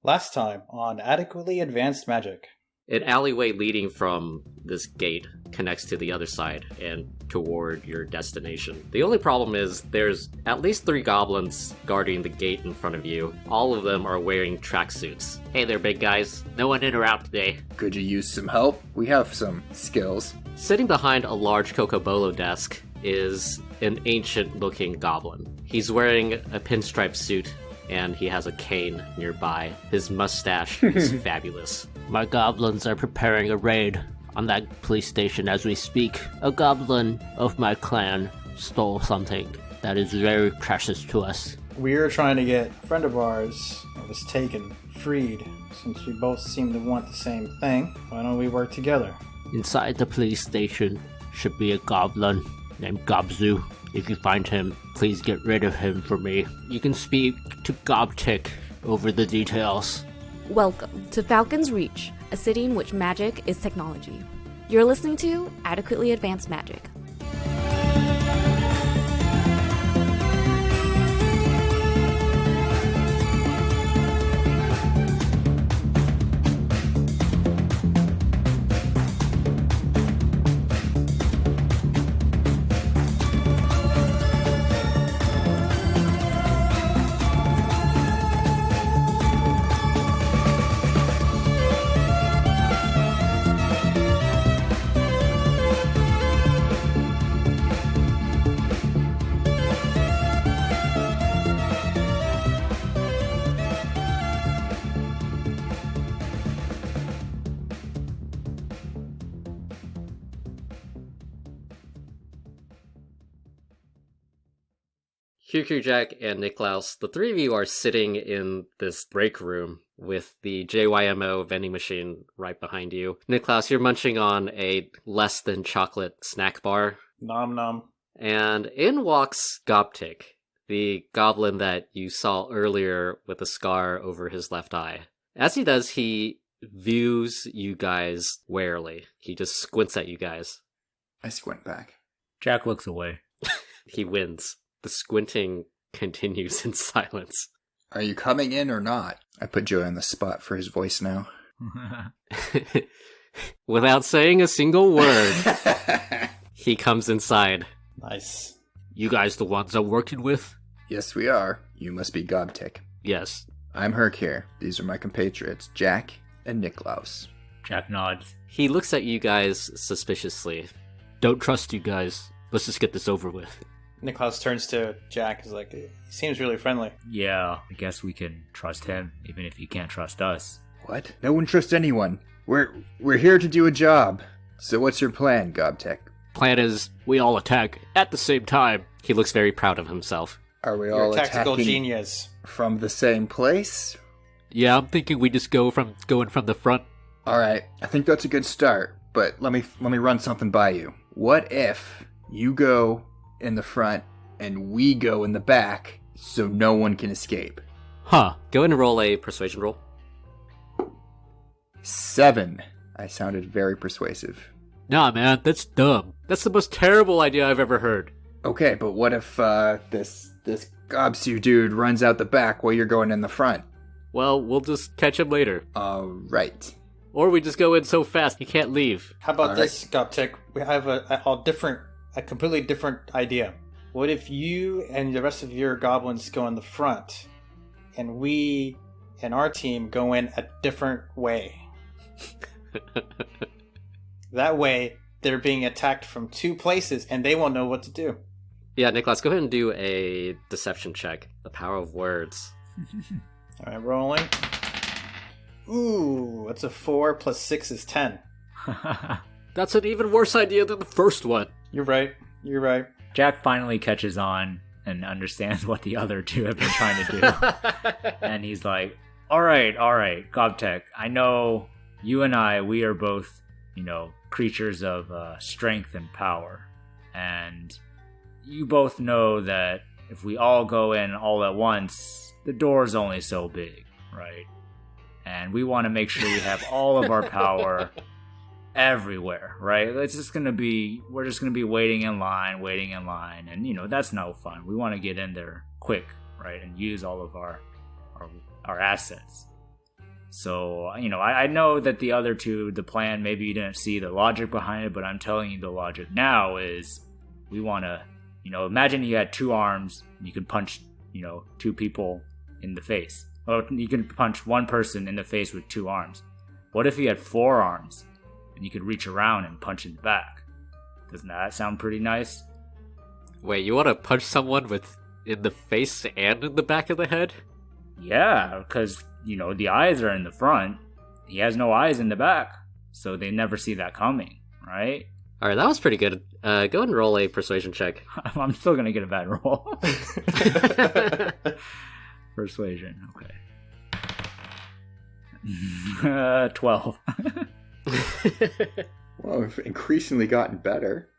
Last time on Adequately Advanced Magic. An alleyway leading from this gate connects to the other side and toward your destination. The only problem is there's at least 3 goblins guarding the gate in front of you. All of them are wearing tracksuits. Hey there, big guys. No one in or out today. Could you use some help? We have some skills. Sitting behind a large Cocobolo desk is an ancient-looking goblin. He's wearing a pinstripe suit, and he has a cane nearby. His mustache is fabulous. My goblins are preparing a raid on that police station as we speak. A goblin of my clan stole something that is very precious to us. We are trying to get a friend of ours that was taken, freed. Since we both seem to want the same thing, why don't we work together? Inside the police station should be a goblin named Gobzu. If you find him, please get rid of him for me. You can speak to Gobtick over the details. Welcome to Falcon's Reach, a city in which magic is technology. You're listening to Adequately Advanced Magic. Hugh, Jack, and Niklaus, the 3 of you are sitting in this break room with the JYMO vending machine right behind you. Niklaus, you're munching on a less than chocolate snack bar. Nom nom. And in walks Gobtick, the goblin that you saw earlier with a scar over his left eye. As he does, he views you guys warily. He just squints at you guys. I squint back. Jack looks away. He wins. The squinting continues in silence. Are you coming in or not? I put Joey on the spot for his voice now. Without saying a single word, he comes inside. Nice. You guys the ones I'm working with? Yes, we are. You must be Gobtick. Yes. I'm Herc here. These are my compatriots, Jack and Niklaus. Jack nods. He looks at you guys suspiciously. Don't trust you guys. Let's just get this over with. Niklaus turns to Jack. He's like, he seems really friendly. Yeah, I guess we can trust him, even if he can't trust us. What? No one trusts anyone. We're here to do a job. So what's your plan, Gobtick? Plan is we all attack at the same time. He looks very proud of himself. Are we You're all a tactical attacking genius. from the same place? Yeah, I'm thinking we just going from the front. All right, I think that's a good start. But let me run something by you. What if you go in the front and we go in the back so no one can escape? Huh. Go ahead and roll a persuasion roll. 7. I sounded very persuasive. Nah, man, that's dumb. That's the most terrible idea I've ever heard. Okay, but what if this Gobsu dude runs out the back while you're going in the front? Well, we'll just catch him later. Right. Or we just go in so fast he can't leave. How about All this, Gobtick? We have a completely different idea. What if you and the rest of your goblins go in the front, and we and our team go in a different way? That way, they're being attacked from 2 places, and they won't know what to do. Yeah, Niklaus, go ahead and do a deception check. The power of words. All right, rolling. Ooh, that's a 4 plus 6 is 10. That's an even worse idea than the first one. You're right. Jack finally catches on and understands what the other 2 have been trying to do. And he's like, all right, Gobtech, I know you and we are both, creatures of strength and power. And you both know that if we all go in all at once, the door's only so big, right? And we want to make sure we have all of our power everywhere, right? We're just gonna be waiting in line, and that's no fun. We want to get in there quick, right, and use all of our assets. So, I know that the other two, the plan, maybe you didn't see the logic behind it, but I'm telling you the logic now is we want to, imagine you had 2 arms, and you could punch, 2 people in the face. Or you can punch 1 person in the face with 2 arms. What if you had 4 arms, and you could reach around and punch in the back? Doesn't that sound pretty nice? Wait, you want to punch someone in the face and in the back of the head? Yeah, because, the eyes are in the front. He has no eyes in the back, so they never see that coming, right? Alright, that was pretty good. Go ahead and roll a persuasion check. I'm still going to get a bad roll. Persuasion, okay. 12. Well, we've increasingly gotten better.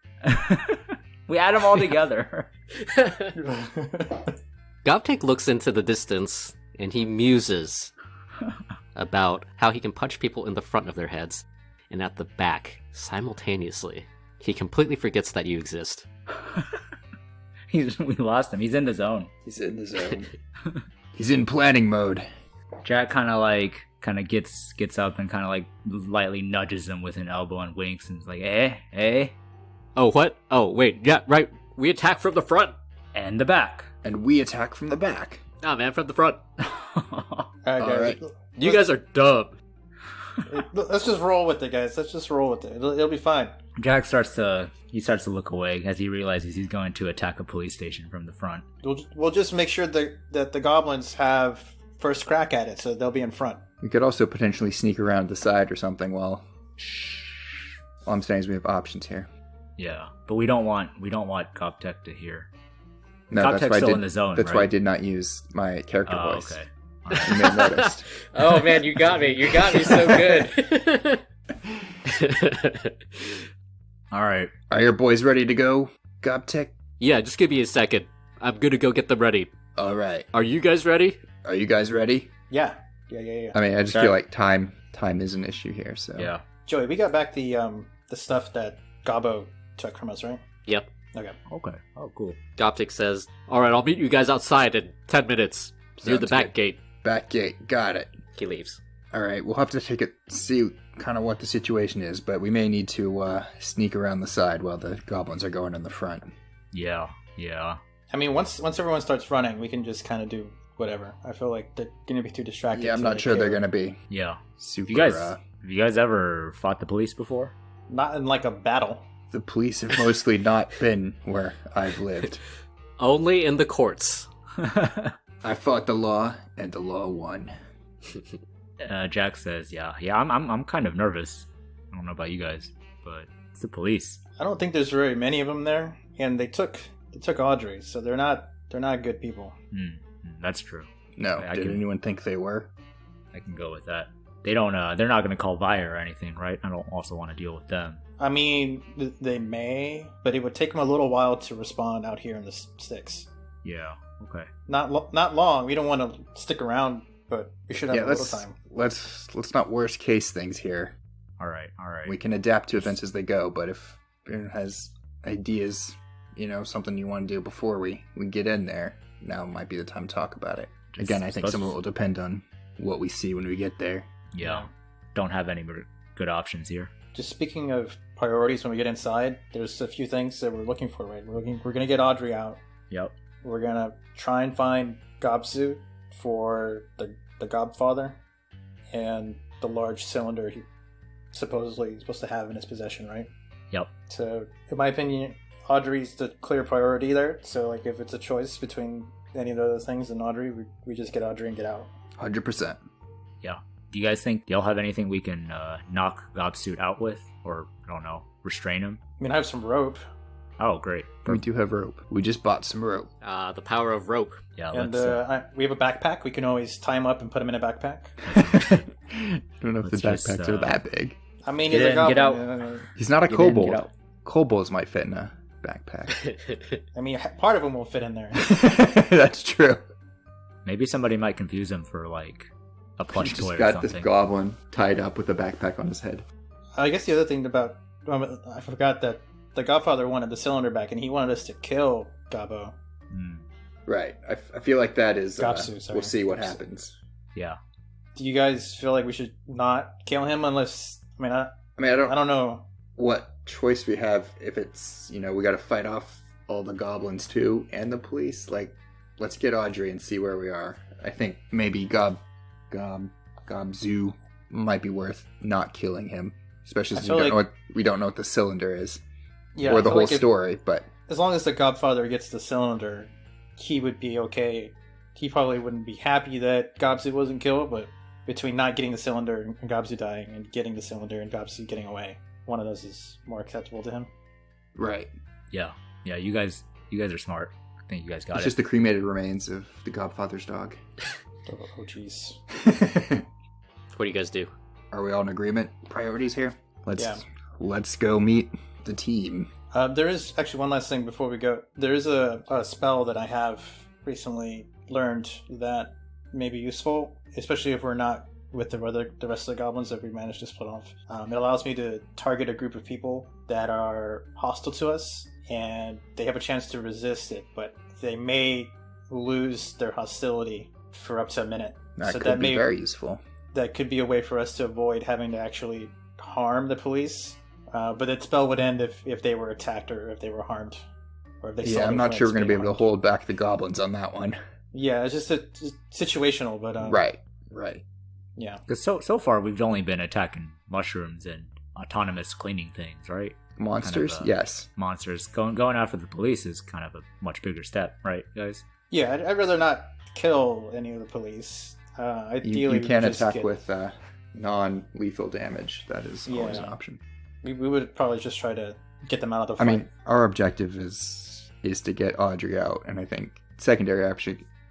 We add them all together. Gobtek looks into the distance, and he muses about how he can punch people in the front of their heads and at the back simultaneously. He completely forgets that you exist. We lost him. He's in the zone. He's in the zone. He's in planning mode. Jack kind of gets up and kind of like lightly nudges him with an elbow and winks and is like, eh? Oh, what? Oh, wait, yeah, right. We attack from the front. And the back. And we attack from the back. Nah, man, from the front. All right. You guys are dumb. Let's just roll with it, guys. Let's just roll with it. It'll be fine. Jack starts to look away as he realizes he's going to attack a police station from the front. We'll just make sure that the goblins have first crack at it, so they'll be in front. We could also potentially sneak around the side or something while... All I'm saying is we have options here. Yeah, but we don't want Gobtek to hear. No, Gobtek's still in the zone, That's right? why I did not use my character voice. Okay. You may have noticed. Oh, man, you got me. You got me so good. All right. Are your boys ready to go, Gobtek? Yeah, just give me a second. I'm gonna go get them ready. All right. Are you guys ready? Are you guys ready? Yeah. I mean, I just feel like time is an issue here, so... Yeah. Joey, we got back the stuff that Gobbo took from us, right? Yep. Okay. Oh, cool. Goptic says, alright, I'll meet you guys outside in 10 minutes. Near the back gate. Back gate. Got it. He leaves. All right, we'll have to see kind of what the situation is, but we may need to sneak around the side while the goblins are going in the front. Yeah. I mean, once everyone starts running, we can just kind of do whatever. I feel like they're going to be too distracted. Yeah, I'm not sure they're going to be. Yeah. Super. Have you guys ever fought the police before? Not in like a battle. The police have mostly not been where I've lived. Only in the courts. I fought the law, and the law won. Jack says, yeah, I'm kind of nervous. I don't know about you guys, but it's the police. I don't think there's very many of them there, and they took Audrey, so they're not good people. That's true. No, did anyone think they were? I can go with that. They don't. They're not going to call Vire or anything, right? I don't also want to deal with them. I mean, they may, but it would take them a little while to respond out here in the sticks. Yeah. Okay. Not long. We don't want to stick around, but we should have a little time. Let's not worst case things here. All right. We can adapt to events as they go, but if anyone has ideas, something you want to do before we get in there, now might be the time to talk about it. Again, I think some of it will depend on what we see when we get there. Yeah. Don't have any good options here. Just speaking of priorities, when we get inside, there's a few things that we're looking for, right? We're going to get Audrey out. Yep. We're going to try and find Gobsu for the Gobfather and the large cylinder he supposedly is supposed to have in his possession, right? Yep. So, in my opinion, Audrey's the clear priority there. So, like, if it's a choice between any of those things and Audrey, we just get Audrey and get out. 100%. Yeah. Do you guys think y'all have anything we can knock Gobsuit out with? Or, I don't know, restrain him? I mean, I have some rope. Oh, great. We do have rope. We just bought some rope. The power of rope. Yeah, and we have a backpack. We can always tie him up and put him in a backpack. I don't know if the backpacks are that big. I mean, he's a goblin. Get out. He's not a kobold. Kobolds might fit in a backpack. I mean, part of him will fit in there. That's true. Maybe somebody might confuse him for, like, a plush toy or got something. This goblin tied up with a backpack on his head. I guess the other thing about... I forgot that the Godfather wanted the cylinder back, and he wanted us to kill Gobbo. Right. I feel like that is... Gobsu, sorry. We'll see what happens. Yeah. do you guys feel like we should not kill him unless... I don't know what choice we have if it's, we got to fight off all the goblins too and the police. Like, let's get Audrey and see where we are. I think maybe Gobzu might be worth not killing him, especially since we don't know what the cylinder is, or the whole story. But as long as the Godfather gets the cylinder, he would be okay. He probably wouldn't be happy that Gobzu wasn't killed, but between not getting the cylinder and Gobzu dying, and getting the cylinder and Gobzu getting away, one of those is more acceptable to him. Right. Yeah. You guys are smart. I think you guys got it. It's just the cremated remains of the Godfather's dog. Oh, jeez. What do you guys do? Are we all in agreement? Priorities here? Let's go meet the team. There is actually one last thing before we go. There is a spell that I have recently learned that may be useful, especially if we're not with the rest of the goblins that we managed to split off. It allows me to target a group of people that are hostile to us, and they have a chance to resist it, but they may lose their hostility for up to a minute. That could be very useful. That could be a way for us to avoid having to actually harm the police. But that spell would end if they were attacked or if they were harmed. Or if they saw I'm not sure we're going to be able to hold back the goblins on that one. Yeah, it's just situational, but... Right. Yeah. Because so far we've only been attacking mushrooms and autonomous cleaning things, right? Monsters? Yes. Monsters. Going after the police is kind of a much bigger step, right, guys? Yeah, I'd rather not kill any of the police. Ideally, you can attack with non-lethal damage. That is always an option. We would probably just try to get them out of the fight. Our objective is to get Audrey out, and I think secondary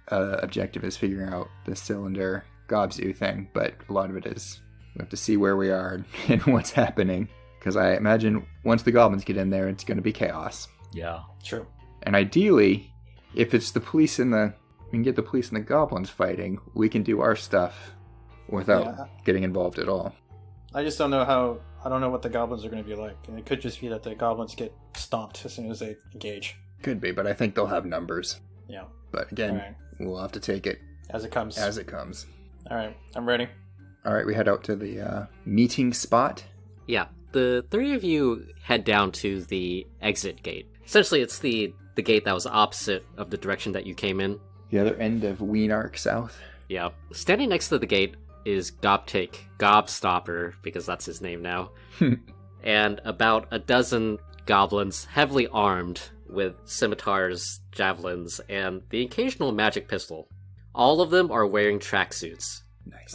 objective is figuring out the cylinder Gobzu thing, but a lot of it is we have to see where we are and what's happening, because I imagine once the goblins get in there, it's going to be chaos. Yeah. True. And ideally, if it's the police we can get the police and the goblins fighting, we can do our stuff without getting involved at all. I just don't know what the goblins are going to be like. And it could just be that the goblins get stomped as soon as they engage. Could be, but I think they'll have numbers. Yeah. But again, we'll have to take it as it comes. All right, I'm ready. All right, we head out to the meeting spot. Yeah, the three of you head down to the exit gate. Essentially, it's the gate that was opposite of the direction that you came in. The other end of Weenark South. Yeah. Standing next to the gate is Gobstopper, because that's his name now, and about a dozen goblins, heavily armed with scimitars, javelins, and the occasional magic pistol. All of them are wearing tracksuits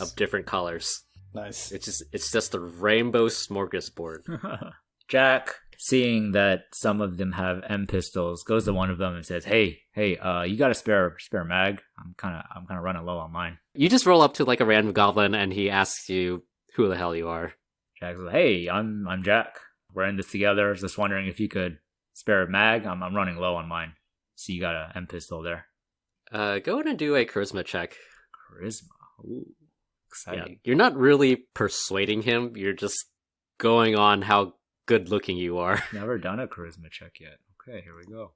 of different colors. Nice. It's just a rainbow smorgasbord. Jack, seeing that some of them have M pistols, goes to one of them and says, "Hey, you got a spare mag? I'm kind of running low on mine." You just roll up to like a random goblin and he asks you who the hell you are. Jack says, "Hey, I'm Jack. We're in this together. Just wondering if you could spare a mag. I'm running low on mine. So you got a M pistol there." Go in and do a charisma check. Charisma. Ooh, exciting. Yeah, you're not really persuading him. You're just going on how good looking you are. Never done a charisma check yet. Okay, here we go.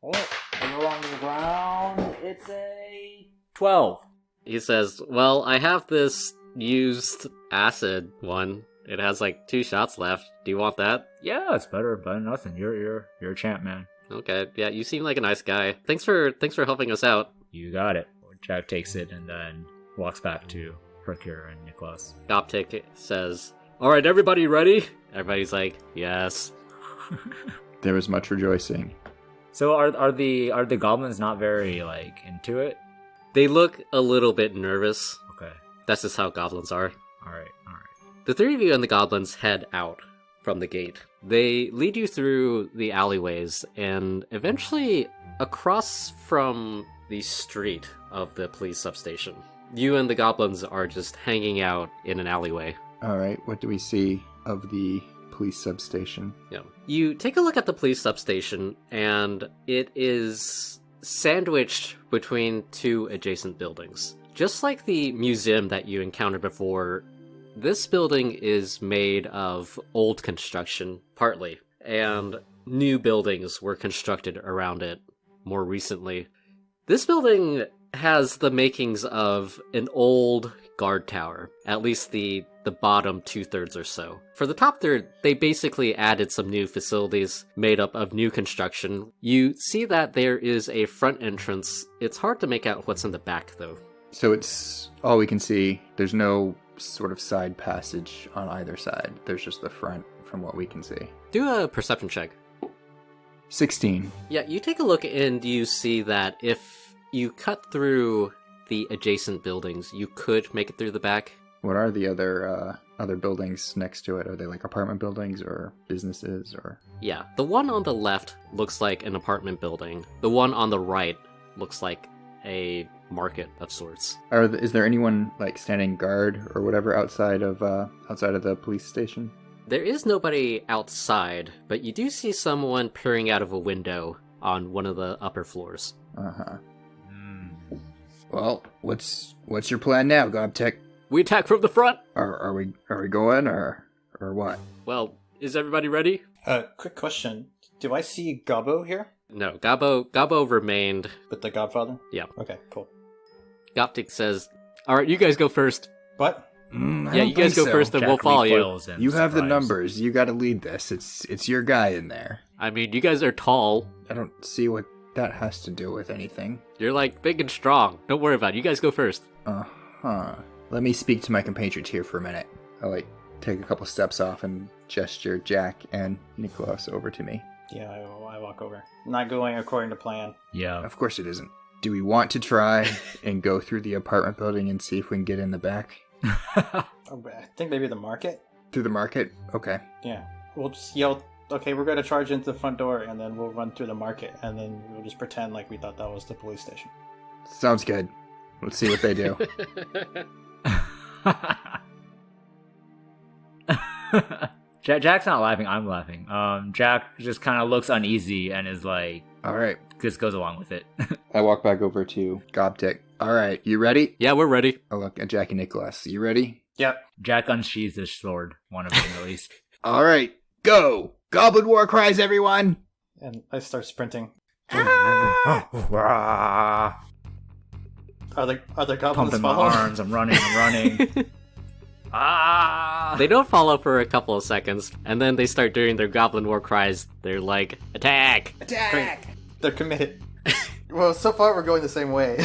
Oh, and we're on the ground. It's a 12. He says, "Well, I have this used acid one. It has like 2 shots left. Do you want that?" Yeah, it's better than nothing. You're a champ, man. Okay, yeah, you seem like a nice guy. Thanks for helping us out. You got it. Jack takes it and then walks back to Procure and Nicholas. Optic says, "All right, everybody ready?" Everybody's like, "Yes." There was much rejoicing. So are the goblins not very into it? They look a little bit nervous. Okay. That's just how goblins are. All right. The three of you and the goblins head out from the gate. They lead you through the alleyways and eventually across from the street of the police substation. You and the goblins are just hanging out in an alleyway. All right, what do we see of the police substation? Yeah. You take a look at the police substation, and it is sandwiched between 2 adjacent buildings. Just like the museum that you encountered before, this building is made of old construction, partly, and new buildings were constructed around it more recently. This building has the makings of an old guard tower, at least the bottom 2/3 or so. For the top third, they basically added some new facilities made up of new construction. You see that there is a front entrance. It's hard to make out what's in the back, though. So it's all we can see. There's no sort of side passage on either side. There's just the front from what we can see. Do a perception check. 16. Yeah, you take a look and you see that if you cut through the adjacent buildings, you could make it through the back. What are the other buildings next to it? Are they like apartment buildings or businesses or? Yeah, the one on the left looks like an apartment building. The one on the right looks like a market of sorts. Is there anyone like standing guard or whatever outside of the police station? There is nobody outside, but you do see someone peering out of a window on one of the upper floors. Uh-huh. Well, what's your plan now, Gobtech? We attack from the front. Are we going or what? Well, is everybody ready? Quick question. Do I see Gobbo here? No, Gobbo remained. With the Godfather? Yeah. Okay, cool. Goptic says, "All right, you guys go first." What? Yeah, you guys go first, and Jack we'll follow you. recoils in You have the surprise. numbers. You got to lead this. It's your guy in there. I mean, you guys are tall. I don't see what that has to do with anything. You're like big and strong. Don't worry about it. You guys go first. Uh-huh. Let me speak to my compatriots here for a minute. I'll take a couple steps off and gesture Jack and Nicholas over to me. Yeah, I walk over. Not going according to plan. Yeah. Of course it isn't. Do we want to try and go through the apartment building and see if we can get in the back? Oh, I think maybe the market? Through the market? Okay. Yeah. We'll just yell, okay, we're going to charge into the front door, and then we'll run through the market, and then we'll just pretend like we thought that was the police station. Sounds good. Let's see what they do. Jack's not laughing, I'm laughing. Jack just kind of looks uneasy and is like, All right. just goes along with it. I walk back over to Gobtech. All right, you ready? Yeah, we're ready. I look at Jack and Nicholas. You ready? Yep. Jack unsheathes his sword, one of them at least. All right, go! Goblin war cries, everyone! And I start sprinting. Ah! Are the goblins Pumping my following? arms, I'm running. Ah! They don't follow for a couple of seconds, and then they start doing their goblin war cries. They're like, attack! Attack! They're committed. Well, so far we're going the same way.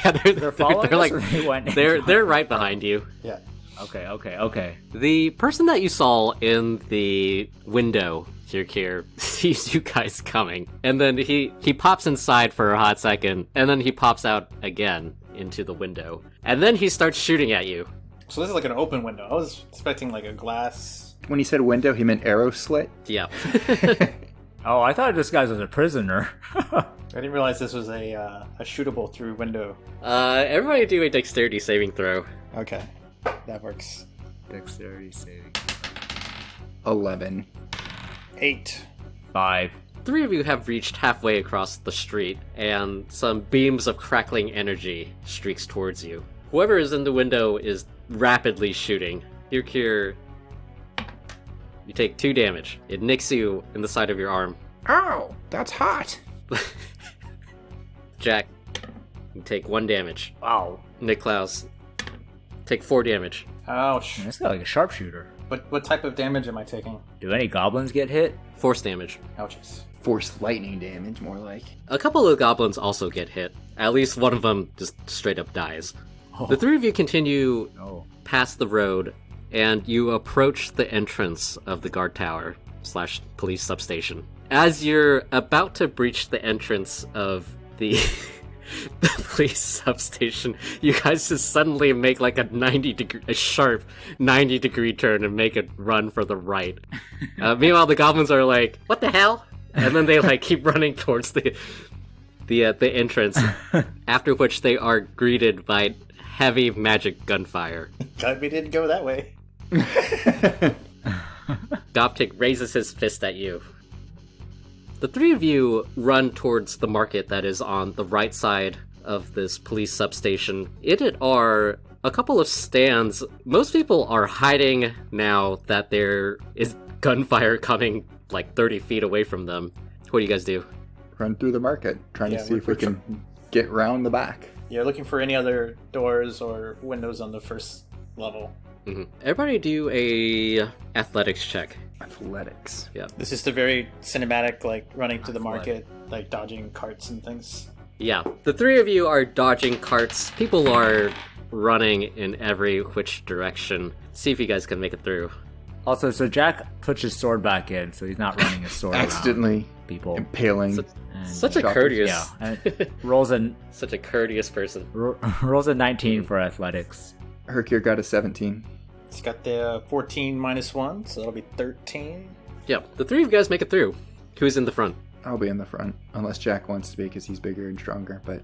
Yeah, they're following they're us, like, or they went they're right behind you. Yeah. Okay. The person that you saw in the window, here, sees you guys coming, and then he pops inside for a hot second, and then he pops out again into the window, and then he starts shooting at you. So this is like an open window. I was expecting like a glass. When he said window, he meant arrow slit? Yeah. Oh, I thought this guy was a prisoner. I didn't realize this was a shootable through window. Everybody do a dexterity saving throw. Okay. That works. Dexterity saving. 11. 8. 5. 3 of you have reached halfway across the street, and some beams of crackling energy streaks towards you. Whoever is in the window is rapidly shooting. Kirkir, you take 2 damage. It nicks you in the side of your arm. Ow! That's hot! Jack, you take 1 damage. Wow. Niklaus, take 4 damage. Ouch. This guy like a sharpshooter. What type of damage am I taking? Do any goblins get hit? Force damage. Ouchies. Force lightning damage, more like. A couple of goblins also get hit. At least one of them just straight up dies. Oh. The 3 of you continue No. past the road, and you approach the entrance of the guard tower / police substation. As you're about to breach the entrance of the the police substation, you guys just suddenly make like a sharp 90-degree turn and make a run for the right. Meanwhile, the goblins are like, "What the hell?" And then they like keep running towards the entrance. After which they are greeted by heavy magic gunfire. God, we didn't go that way. Goptic raises his fist at you. The 3 of you run towards the market that is on the right side of this police substation. In it are a couple of stands. Most people are hiding now that there is gunfire coming like 30 feet away from them. What do you guys do? Run through the market, trying Yeah, to see if we can get round the back. You're looking for any other doors or windows on the first level. Everybody do a athletics check. Athletics. Yeah. This is the very cinematic, like running to the market, like dodging carts and things. Yeah. The three of you are dodging carts. People are running in every which direction. See if you guys can make it through. Also, so Jack puts his sword back in, so he's not running his sword Accidentally around people. impaling. Such a courteous, Yeah, and rolls a such a courteous person. rolls a 19 for athletics. Hercure got a 17. It's got the 14 minus 1, so that'll be 13. Yeah, the three of you guys make it through. Who's in the front? I'll be in the front, unless Jack wants to be, because he's bigger and stronger, but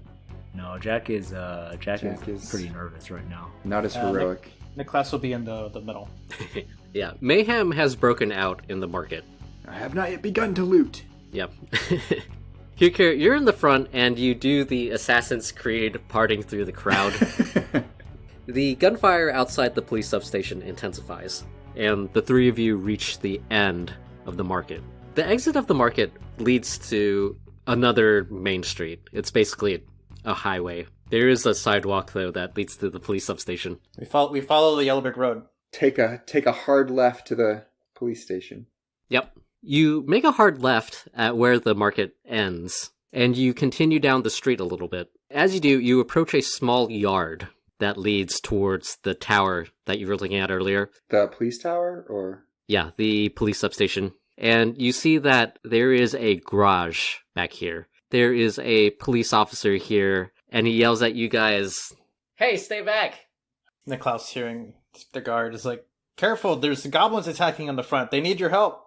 No, Jack is Jack is pretty nervous right now. not as heroic. Nicholas will be in the middle. Yeah, mayhem has broken out in the market. I have not yet begun to loot. Yep. Kyukir, you're in the front, and you do the Assassin's Creed parting through the crowd. The gunfire outside the police substation intensifies, and the three of you reach the end of the market. The exit of the market leads to another main street. It's basically a highway. There is a sidewalk, though, that leads to the police substation. We follow the yellow brick road. Take a hard left to the police station. Yep. You make a hard left at where the market ends, and you continue down the street a little bit. As you do, you approach a small yard that leads towards the tower that you were looking at earlier. The police tower, or? Yeah, the police substation. And you see that there is a garage back here. There is a police officer here, and he yells at you guys, "Hey, stay back!" Nicholas, hearing the guard, is like, "Careful, there's goblins attacking on the front. They need your help."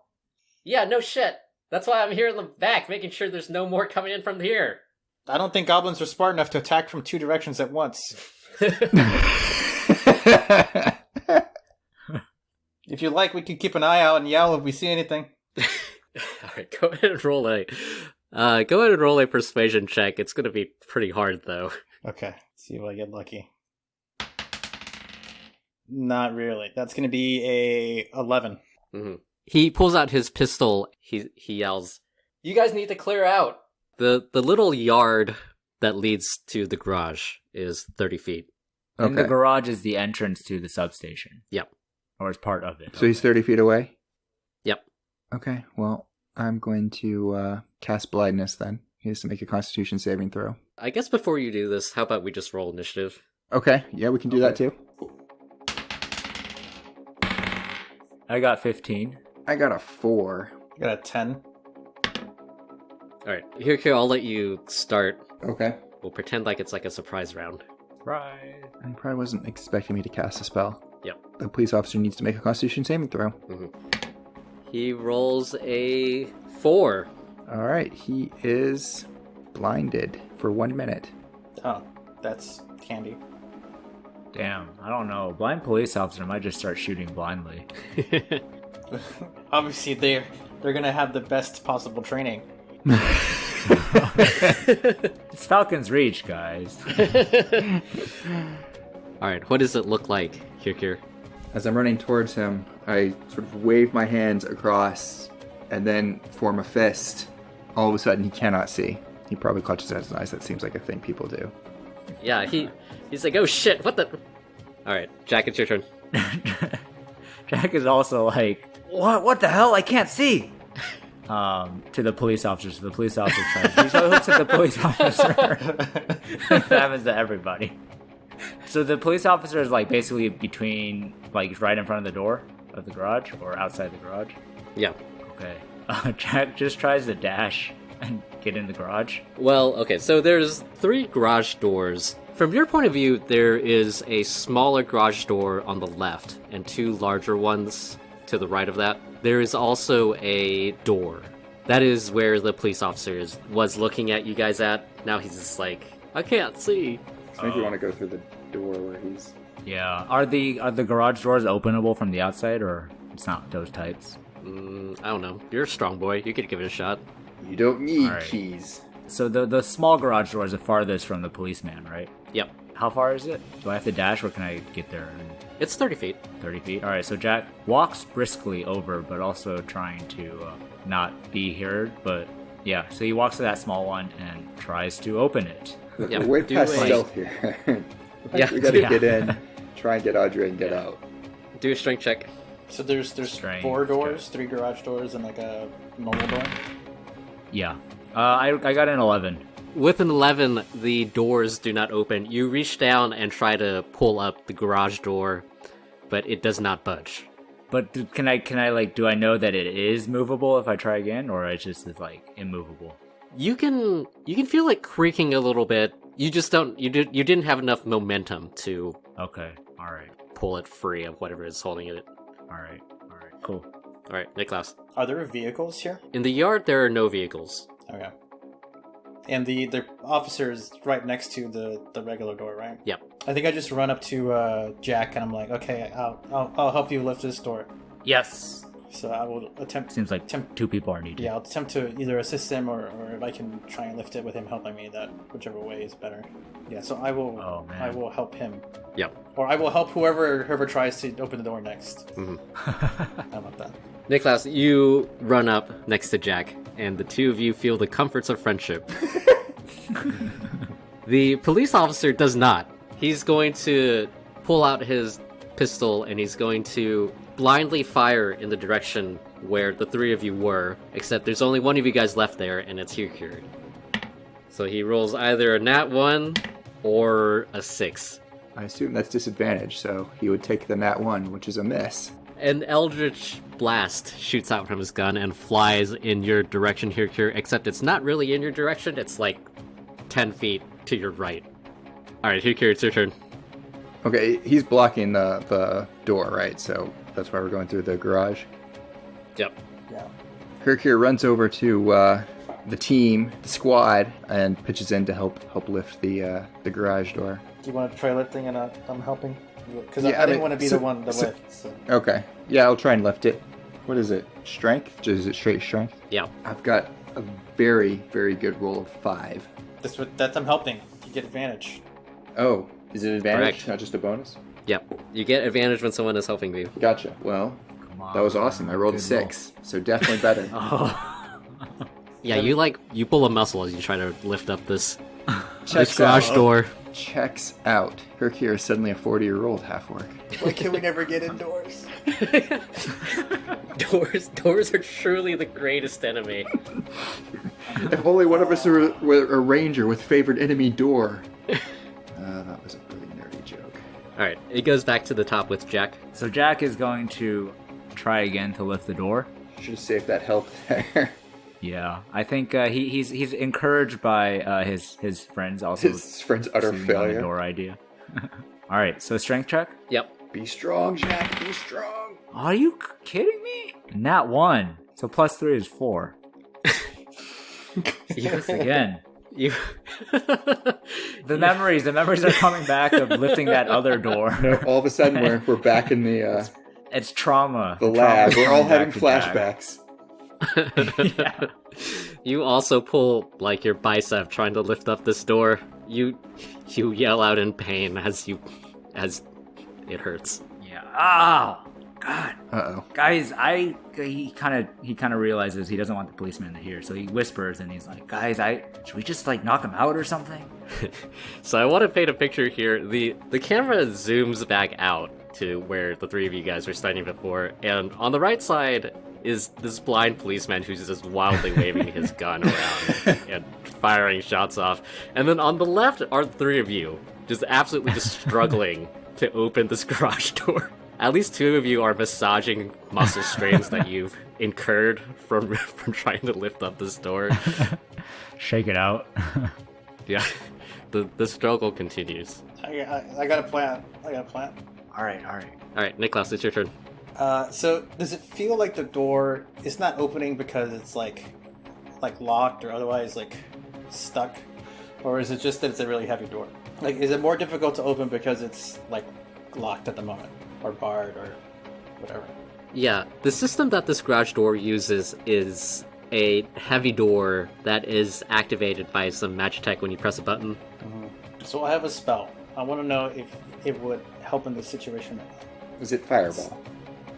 Yeah, no shit. That's why I'm here in the back, making sure there's no more coming in from here. I don't think goblins are smart enough to attack from two directions at once. If you like, we can keep an eye out and yell if we see anything. Alright, go ahead and roll a persuasion check. It's gonna be pretty hard, though. Okay, see if I get lucky. Not really. That's going to be a 11. Mm-hmm. He pulls out his pistol. He yells, "You guys need to clear out!" The little yard that leads to the garage is 30 feet. Okay. And the garage is the entrance to the substation. Yep. Or is part of it. So he's 30 feet away? Yep. Okay, well, I'm going to cast blindness then. He has to make a constitution saving throw. I guess before you do this, how about we just roll initiative? Okay, yeah, we can do that too. I got 15. I got a 4. I got a 10. Alright, here, I'll let you start. Okay. We'll pretend like it's like a surprise round. Right. He probably wasn't expecting me to cast a spell. Yep. The police officer needs to make a constitution saving throw. Mm-hmm. He rolls a 4. Alright, he is blinded for 1 minute. Oh, that's handy. Damn, I don't know. Blind police officer might just start shooting blindly. Obviously, they're going to have the best possible training. It's Falcon's Reach, guys. Alright, what does it look like, Kirkir? As I'm running towards him, I sort of wave my hands across and then form a fist. All of a sudden, he cannot see. He probably clutches at his eyes. That seems like a thing people do. Yeah, he's like, "Oh shit, what the..." Alright, Jack, it's your turn. Jack is also like, What the hell? I can't see! To the police officer. So the police officer tries. He looks at the police officer. That happens to everybody. So the police officer is like basically between, like right in front of the door of the garage or outside the garage. Yeah. Okay. Jack just tries to dash and get in the garage. Well, okay, so there's 3 garage doors. From your point of view, there is a smaller garage door on the left and 2 larger ones to the right of that. There is also a door. That is where the police officer was looking at you guys at. Now he's just like, "I can't see." So I think you want to go through the door where he's... Yeah. Are the garage doors openable from the outside, or it's not those types? I don't know. You're a strong boy. You could give it a shot. You don't need All right. keys. So the small garage door is the farthest from the policeman, right? Yep. How far is it? Do I have to dash, or can I get there in It's 30 feet. 30 feet? All right, so Jack walks briskly over, but also trying to not be heard, but Yeah, so he walks to that small one and tries to open it. Yeah, We're way do past a- stealth here. Yeah. We gotta Yeah. get in, try and get Audrey and get out. Do a strength check. So there's Strange. 4 doors, 3 garage doors, and like a normal door. Yeah. I got an 11. With an 11, the doors do not open. You reach down and try to pull up the garage door, but it does not budge. But can I like, do I know that it is movable if I try again, or it just is like immovable? You can feel it creaking a little bit. You just don't. You didn't have enough momentum to Okay. All right. pull it free of whatever is holding it. All right. Cool. All right, Niklaus. Are there vehicles here? In the yard, there are no vehicles. Okay. And the officer is right next to the regular door, right? Yep. I think I just run up to Jack and I'm like, okay, I'll help you lift this door. Yes. So I will attempt. Seems like 2 people are needed. Yeah, I'll attempt to either assist him or if I can try and lift it with him helping me. That whichever way is better. Yeah. So I will. Oh, man. I will help him. Yep. Or I will help whoever tries to open the door next. Mhm. How about that? Niklaus, you run up next to Jack, and the two of you feel the comforts of friendship. The police officer does not. He's going to pull out his pistol and he's going to blindly fire in the direction where the 3 of you were, except there's only one of you guys left there, and it's Hukur. So he rolls either a nat 1 or a 6. I assume that's disadvantage, so he would take the nat 1, which is a miss. An eldritch blast shoots out from his gun and flies in your direction, Hukur, except it's not really in your direction, it's like 10 feet to your right. Alright, Hukur, it's your turn. Okay, he's blocking the door, right? So that's why we're going through the garage. Yep. Yeah. Hercure runs over to the team, the squad, and pitches in to help lift the garage door. Do you want to try lifting and I'm helping? Because Yeah, I didn't want to be the one to so- lift. So. Okay. Yeah, I'll try and lift it. What is it? Strength? Is it straight strength? Yeah. I've got a very, very good roll of 5. That's I'm helping. You get advantage. Oh, is it an advantage, Correct. not just a bonus? Yep. You get advantage when someone is helping you. Gotcha. Well, Come on. that was awesome. I rolled a Good 6, so definitely better. Oh. Yeah, you pull a muscle as you try to lift up this Checks garage out. door. Checks out. Hercure is suddenly a 40-year-old half-orc. Why can we never get indoors? Doors are truly the greatest enemy. If only one of us were a ranger with favored enemy door. That was a really nerdy joke. Alright, it goes back to the top with Jack. So Jack is going to try again to lift the door. Should have saved that help there. Yeah, I think he's encouraged by his friends also. His friend's utter seizing on the failure. door idea. All right, so strength check. Yep. Be strong, Jack. Be strong. Are you kidding me? Nat 1. So plus 3 is 4. Yes, again. You The memories are coming back of lifting that other door. All of a sudden, we're back in the It's trauma. lab. Trauma's We're all coming having back to Jack. flashbacks. Yeah. You also pull like your bicep trying to lift up this door. You yell out in pain as it hurts. Yeah. Oh, God. Uh-oh. Guys, he kind of realizes he doesn't want the policeman to hear, so he whispers and he's like, "Guys, should we just like knock him out or something?" So I want to paint a picture here. The camera zooms back out to where the 3 of you guys were standing before, and on the right side is this blind policeman who's just wildly waving his gun around and firing shots off. And then on the left are the 3 of you, just absolutely just struggling to open this garage door. At least 2 of you are massaging muscle strains that you've incurred from trying to lift up this door. Shake it out. Yeah, the struggle continues. I got a plan. All right. All right, Niklaus, it's your turn. So does it feel like the door is not opening because it's like locked or otherwise like stuck, or is it just that it's a really heavy door? Like, is it more difficult to open because it's like locked at the moment or barred or whatever? Yeah, the system that this garage door uses is a heavy door that is activated by some magitech when you press a button. So I have a spell. I want to know if it would help in this situation. Is it fireball?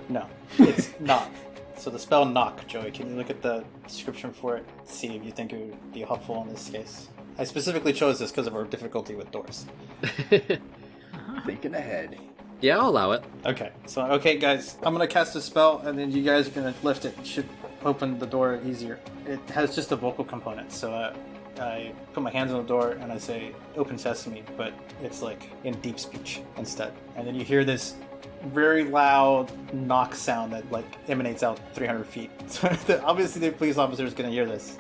No, it's not. So the spell knock, Joey, can you look at the description for it? See if you think it would be helpful in this case. I specifically chose this because of our difficulty with doors. Thinking ahead. Yeah, I'll allow it. Okay, so, guys, I'm going to cast a spell, and then you guys are going to lift it. It should open the door easier. It has just a vocal component, so I put my hands on the door, and I say, open sesame, but it's like in deep speech instead. And then you hear this very loud knock sound that like emanates out 300 feet. So obviously the police officer is going to hear this.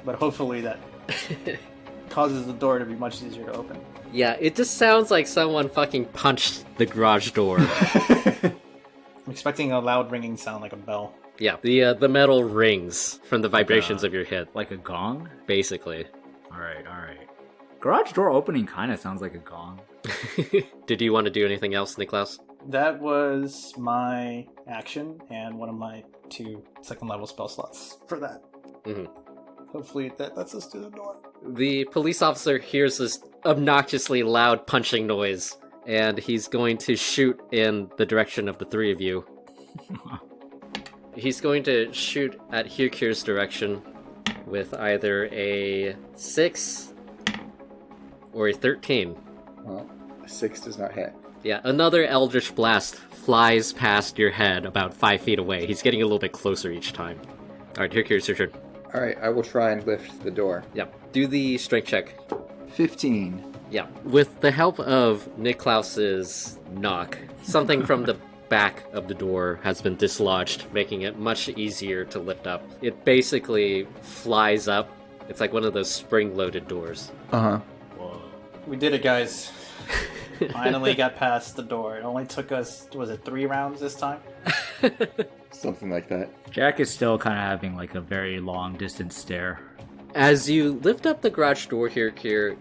But hopefully that causes the door to be much easier to open. Yeah, it just sounds like someone fucking punched the garage door. I'm expecting a loud ringing sound like a bell. Yeah, the metal rings from the vibrations of your hit. Like a gong? Basically. Alright. Garage door opening kind of sounds like a gong. Did you want to do anything else, Niklaus? That was my action and one of my 2 second level spell slots for that. Mm-hmm. Hopefully that lets us through the door. The police officer hears this obnoxiously loud punching noise, and he's going to shoot in the direction of the 3 of you. He's going to shoot at Hirkir's direction with either a 6 or a 13. Well, a 6 does not hit. Yeah, another Eldritch Blast flies past your head about 5 feet away. He's getting a little bit closer each time. Alright, Hirkir's your turn. Alright, I will try and lift the door. Yep. Do the strength check. 15. Yeah. With the help of Niklaus's knock, something from the back of the door has been dislodged, making it much easier to lift up. It basically flies up. It's like one of those spring-loaded doors. Uh-huh. Whoa. We did it, guys. Finally got past the door. It only took us, was it 3 rounds this time? Something like that. Jack is still kind of having like a very long distance stare. As you lift up the garage door here,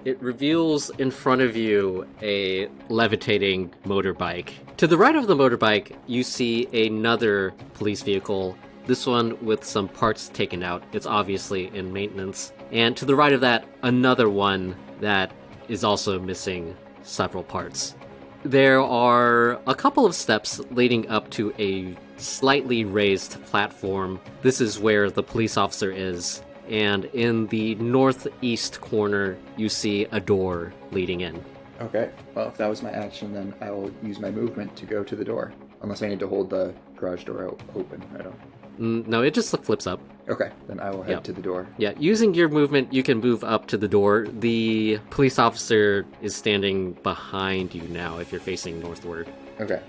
it reveals in front of you a levitating motorbike. To the right of the motorbike, you see another police vehicle, this one with some parts taken out. It's obviously in maintenance. And to the right of that, another one that is also missing several parts. There are a couple of steps leading up to a slightly raised platform. This is where the police officer is. And in the northeast corner, you see a door leading in. Okay, well, if that was my action, then I will use my movement to go to the door. Unless I need to hold the garage door open, I don't... No, it just flips up. Okay, then I will head to the door. Yeah, using your movement, you can move up to the door. The police officer is standing behind you now if you're facing northward. Okay.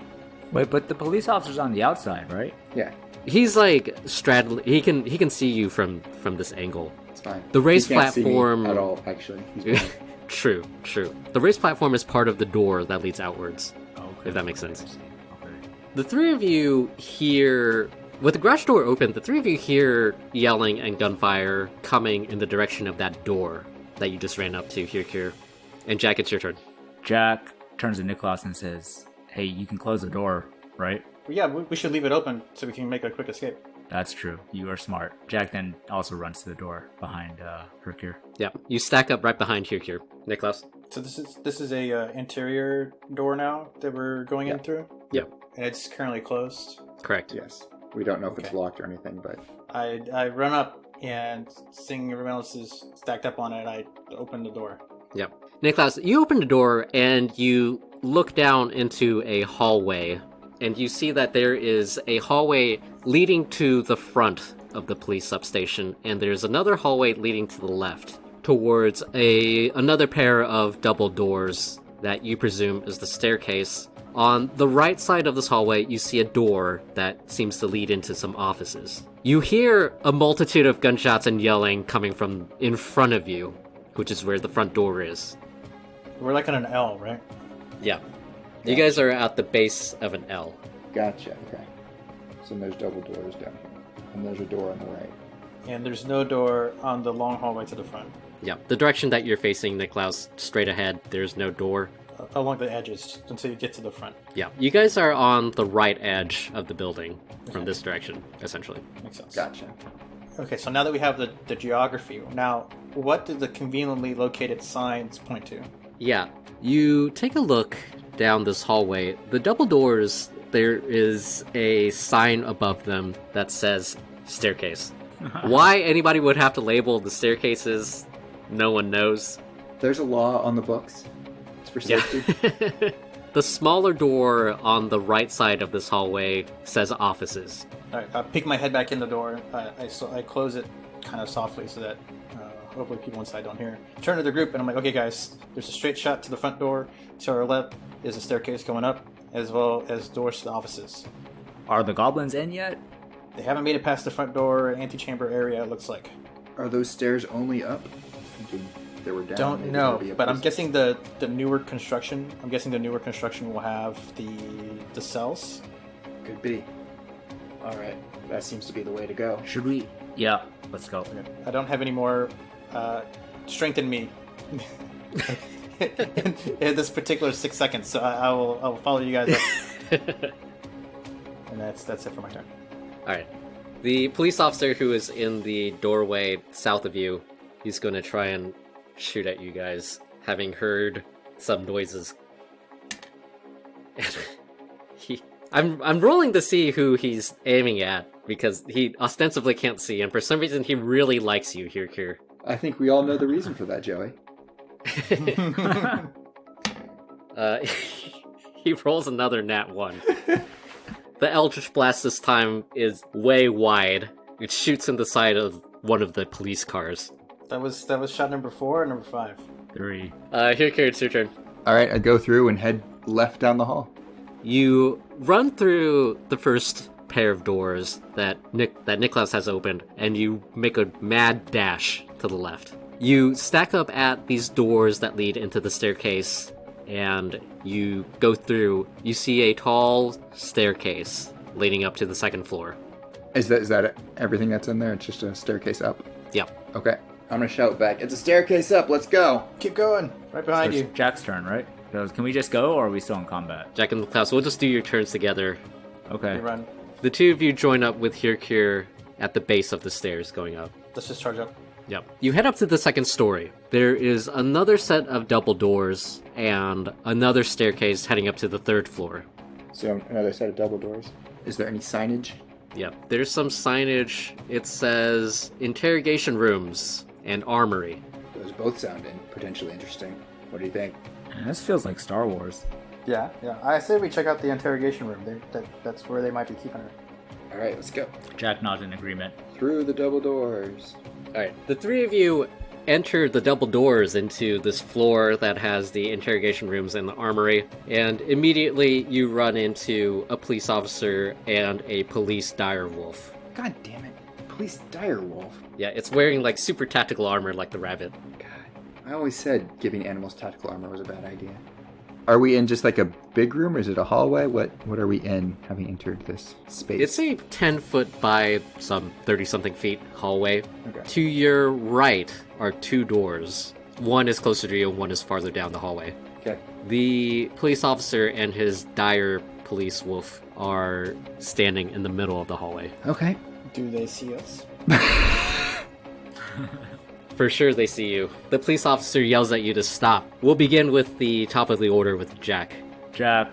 Wait, but the police officer's on the outside, right? Yeah, He's like straddling. He can see you from this angle. it's fine. The raised He can't see me platform at all, actually. He's behind. True. The raised platform is part of the door that leads outwards. Okay. If that makes sense. Okay. The 3 of you hear, with the garage door open, the 3 of you hear yelling and gunfire coming in the direction of that door that you just ran up to, Hirkir. And Jack, it's your turn. Jack turns to Niklaus and says, "Hey, you can close the door, right?" Yeah, we should leave it open so we can make a quick escape. That's true. You are smart. Jack then also runs to the door behind Hirkir. Yeah, you stack up right behind Hirkir. Niklaus? So this is a interior door now that we're going in through? Yep. And it's currently closed? Correct. Yes. We don't know if it's Okay. locked or anything, but... I run up and seeing everyone else is stacked up on it, I open the door. Yep. Niklaus, you open the door and you look down into a hallway, and you see that there is a hallway leading to the front of the police substation, and there's another hallway leading to the left towards another pair of double doors that you presume is the staircase. On the right side of this hallway, you see a door that seems to lead into some offices. You hear a multitude of gunshots and yelling coming from in front of you, which is where the front door is. We're like on an L, right? Yeah. You guys are at the base of an L. Gotcha, okay. So there's double doors down here. And there's a door on the right. And there's no door on the long hallway to the front. Yeah. The direction that you're facing, Niklaus, straight ahead, there's no door. Along the edges until you get to the front. Yeah. You guys are on the right edge of the building from this direction, essentially. Makes sense. Gotcha. Okay, so now that we have the geography, now what do the conveniently located signs point to? Yeah. You take a look down this hallway, the double doors, there is a sign above them that says staircase. Why anybody would have to label the staircases, no one knows. There's a law on the books. It's for safety. The smaller door on the right side of this hallway says offices. All right, I peek my head back in the door. I close it kind of softly so that hopefully people inside don't hear. Turn to the group and I'm like, okay guys, there's a straight shot to the front door. To our left is a staircase going up, as well as doors to the offices. Are the goblins in yet? They haven't made it past the front door antechamber area, it looks like. Are those stairs only up? I was thinking they were down. Don't Maybe know, there'll be a but I'm place- guessing the newer construction. I'm guessing the newer construction will have the cells. Could be. All right, that seems to be the way to go. Should we? Yeah, let's go. Okay. I don't have any more strength in me in this particular 6 seconds, so I will follow you guys up. And that's it for my turn. Alright. The police officer who is in the doorway south of you, he's going to try and shoot at you guys, having heard some noises. I'm rolling to see who he's aiming at, because he ostensibly can't see, and for some reason he really likes you, Here. I think we all know the reason for that, Joey. He rolls another nat 1. The Eldritch Blast this time is way wide. It shoots in the side of one of the police cars. That was shot number 4 or number 5? 3. Here, it's your turn. All right, I go through and head left down the hall. You run through the first pair of doors that Niklaus has opened, and you make a mad dash to the left. You stack up at these doors that lead into the staircase, and you go through. You see a tall staircase leading up to the second floor. Is that everything that's in there? It's just a staircase up? Yep. Okay. I'm going to shout back, it's a staircase up, let's go! Keep going, right behind So you. it's Jack's turn, right? So can we just go, or are we still in combat? Jack and Niklaus, we'll just do your turns together. Okay. You run. The two of you join up with Here at the base of the stairs going up. Let's just charge up. Yep. You head up to the second story. There is another set of double doors and another staircase heading up to the third floor. So another set of double doors. Is there any signage? Yep. There's some signage. It says interrogation rooms and armory. Those both sound potentially interesting. What do you think? This feels like Star Wars. Yeah. I say we check out the interrogation room. That's where they might be keeping her. All right, let's go. Jack nods in agreement. Through the double doors. Alright. The three of you enter the double doors into this floor that has the interrogation rooms and the armory, and immediately you run into a police officer and a police direwolf. God damn it. Police direwolf. Yeah, it's wearing like super tactical armor like the rabbit. God. I always said giving animals tactical armor was a bad idea. Are we in just like a big room, or is it a hallway? What are we in, having entered this space? It's a 10-foot by some 30-something feet hallway. Okay. To your right are two doors. One is closer to you, one is farther down the hallway. Okay. The police officer and his dire police wolf are standing in the middle of the hallway. Okay. Do they see us? For sure they see you. The police officer yells at you to stop. We'll begin with the top of the order with Jack. Jack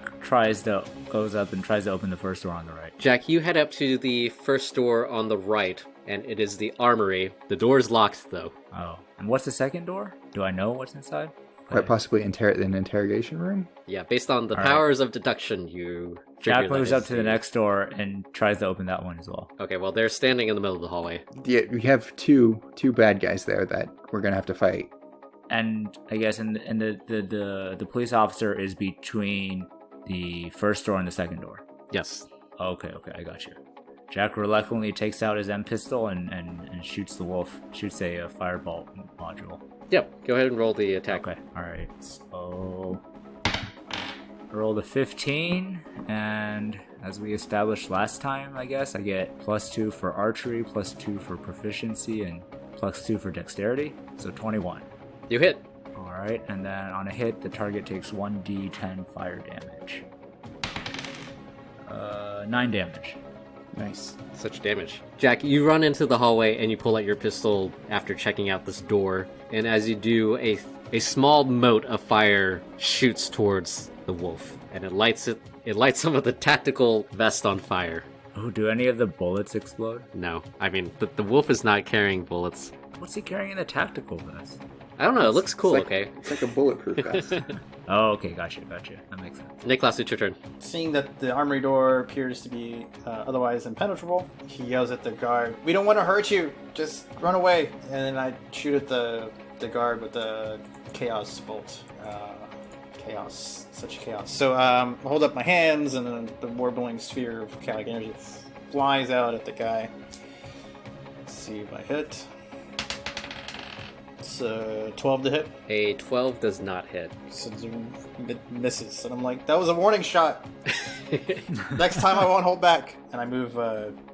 goes up and tries to open the first door on the right. Jack, you head up to the first door on the right, and it is the armory. The door is locked, though. Oh. And what's the second door? Do I know what's inside? Quite possibly an interrogation room? Yeah, based on the All right. powers of deduction, you figure Jack that moves is up to the next door and tries to open that one as well. Okay, well, they're standing in the middle of the hallway. Yeah, we have two bad guys there that we're gonna have to fight. And I guess the police officer is between the first door and the second door. Yes. Okay, I got you. Jack reluctantly takes out his M pistol and shoots the wolf. Shoots a firebolt module. Yep, go ahead and roll the attack. Okay, alright. So I rolled a 15, and as we established last time, I guess, I get +2 for archery, +2 for proficiency, and +2 for dexterity. So 21. You hit. Alright, and then on a hit, the target takes 1d10 fire damage. 9 damage. Nice. Such damage. Jack, you run into the hallway and you pull out your pistol after checking out this door. And as you do, a A small mote of fire shoots towards the wolf, and it lights some of the tactical vest on fire. Oh, do any of the bullets explode? No, I mean, the wolf is not carrying bullets. What's he carrying in the tactical vest? I don't know, it looks cool, It's like- okay? It's like a bulletproof vest. Oh, okay, gotcha. That makes sense. Nicholas, it's your turn. Seeing that the armory door appears to be otherwise impenetrable, he yells at the guard, "We don't want to hurt you! Just run away!" And then I shoot at the guard with the chaos bolt. Such chaos. So I hold up my hands, and then the warbling sphere of chaotic energy flies out at the guy. Let's see if I hit. It's 12 to hit. A 12 does not hit. So it misses. And I'm like, that was a warning shot. Next time I won't hold back. And I move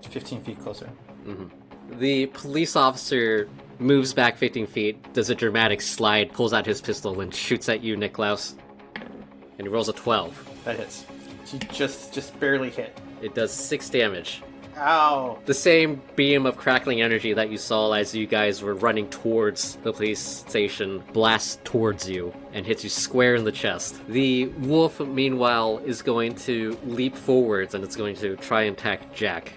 15 feet closer. Mm-hmm. The police officer moves back 15 feet, does a dramatic slide, pulls out his pistol, and shoots at you, Niklaus. And he rolls a 12. That hits. She just barely hit. It does 6 damage. Ow! The same beam of crackling energy that you saw as you guys were running towards the police station blasts towards you and hits you square in the chest. The wolf, meanwhile, is going to leap forwards and it's going to try and attack Jack.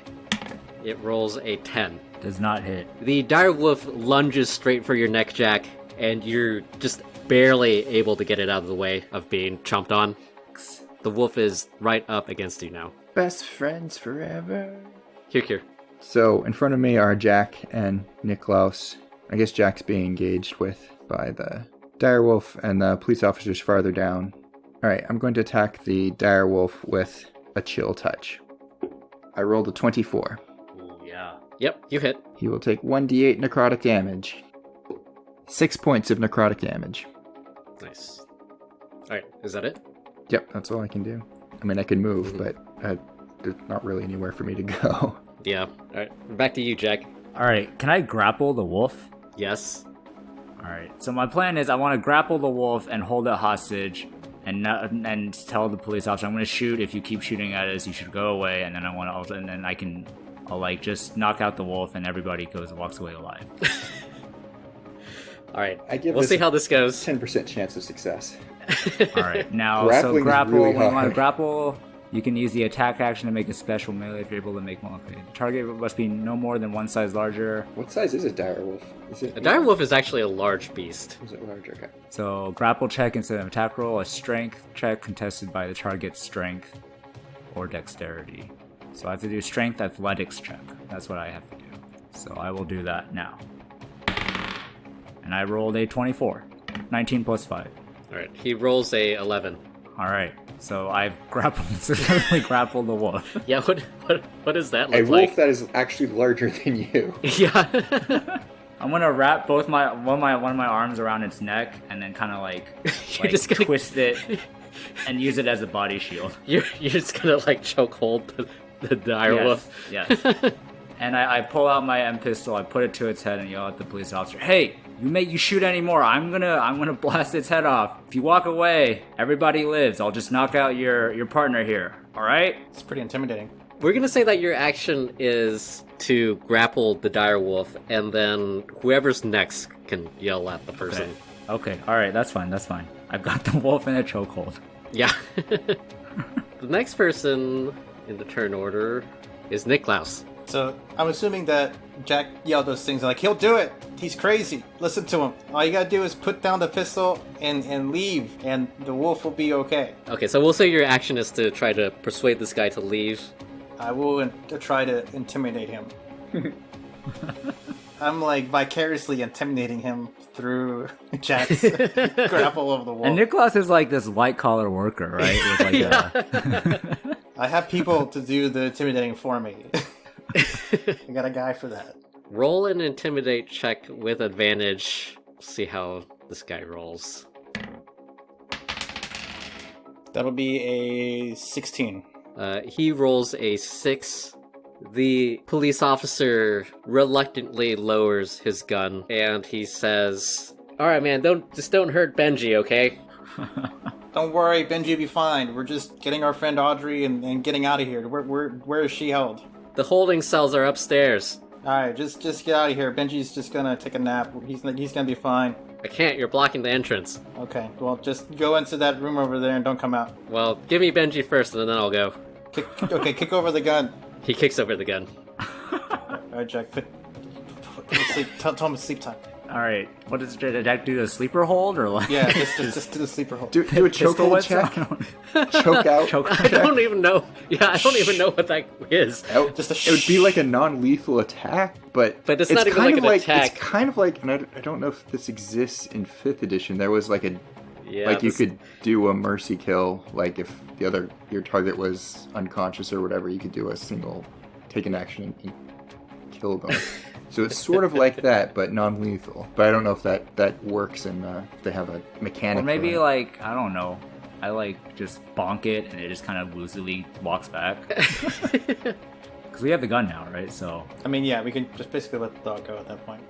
It rolls a 10. Does not hit. The dire wolf lunges straight for your neck, Jack, and you're just barely able to get it out of the way of being chomped on. The wolf is right up against you now. Best friends forever. Here. So in front of me are Jack and Niklaus. I guess Jack's being engaged with by the direwolf, and the police officers farther down. Alright, I'm going to attack the direwolf with a chill touch. I rolled a 24. Ooh, yeah. Yep, you hit. He will take 1d8 necrotic damage. 6 points of necrotic damage. Nice. Alright, is that it? Yep, that's all I can do. I mean, I can move, but there's not really anywhere for me to go. Yeah. Alright, back to you, Jack. Alright, can I grapple the wolf? Yes. Alright, so my plan is I want to grapple the wolf and hold it hostage and tell the police officer I'm going to shoot. If you keep shooting at us, you should go away. And then I'll like just knock out the wolf and everybody walks away alive. Alright, I give we'll this see how this goes. 10% chance of success. Alright, now, Grappling so is grapple, really when you want hard. to grapple, you can use the attack action to make a special melee if you're able to make one. Okay. The target must be no more than one size larger. What size is a direwolf? Is it A dire wolf is actually a large beast. Is it large? Okay. So grapple check instead of attack roll, a strength check contested by the target's strength or dexterity. So I have to do strength athletics check. That's what I have to do. So I will do that now. And I rolled a 24. 19 plus 5. Alright, he rolls a 11. Alright, so I've successfully grappled the wolf. Yeah, what does that A look wolf like? that is actually larger than you. Yeah. I'm gonna wrap one of my arms around its neck and then kind of like just gonna- twist it and use it as a body shield. You're just gonna like choke hold the dire wolf. Yes. And I pull out my M pistol, I put it to its head, and yell at the police officer, "Hey, you shoot anymore, I'm gonna blast its head off. If you walk away, everybody lives. I'll just knock out your partner here. All right?" It's pretty intimidating. We're gonna say that your action is to grapple the dire wolf, and then whoever's next can yell at the person. Okay. All right. That's fine. I've got the wolf in a chokehold. Yeah. The next person in the turn order is Niklaus. So I'm assuming that Jack yelled those things like, he'll do it. He's crazy. Listen to him. All you gotta do is put down the pistol and leave, and the wolf will be okay. Okay, so we'll say your action is to try to persuade this guy to leave. I will try to intimidate him. I'm like vicariously intimidating him through Jack's grapple of the wolf. And Nicholas is like this white collar worker, right? With like I have people to do the intimidating for me. I got a guy for that. Roll an intimidate check with advantage. See how this guy rolls. That'll be a 16. He rolls a 6. The police officer reluctantly lowers his gun and he says, "Alright man, don't hurt Benji, okay?" Don't worry, Benji will be fine. We're just getting our friend Audrey and getting out of here. Where is she held? The holding cells are upstairs. Alright, just get out of here. Benji's just gonna take a nap. He's gonna be fine. I can't, you're blocking the entrance. Okay, well, just go into that room over there and don't come out. Well, give me Benji first and then I'll go. Kick over the gun. He kicks over the gun. Alright, Jack, put him to sleep. Tell him it's sleep time. Alright, what does Jack do? A sleeper hold or like? Yeah, just do the sleeper hold. Do a chokehold check. Choke out. I don't even know. Yeah, I don't even know what that is. It would be like a non-lethal attack, but it's not even like an attack. It's kind of like, and I don't know if this exists in 5th edition. There was like you could do a mercy kill, like if your target was unconscious or whatever, you could do a single take an action and kill them. So it's sort of like that, but non-lethal. But I don't know if that works and if they have a mechanic. Or maybe like, I don't know, I like just bonk it and it just kind of loosely walks back. Because we have the gun now, right? So I mean, yeah, we can just basically let the dog go at that point.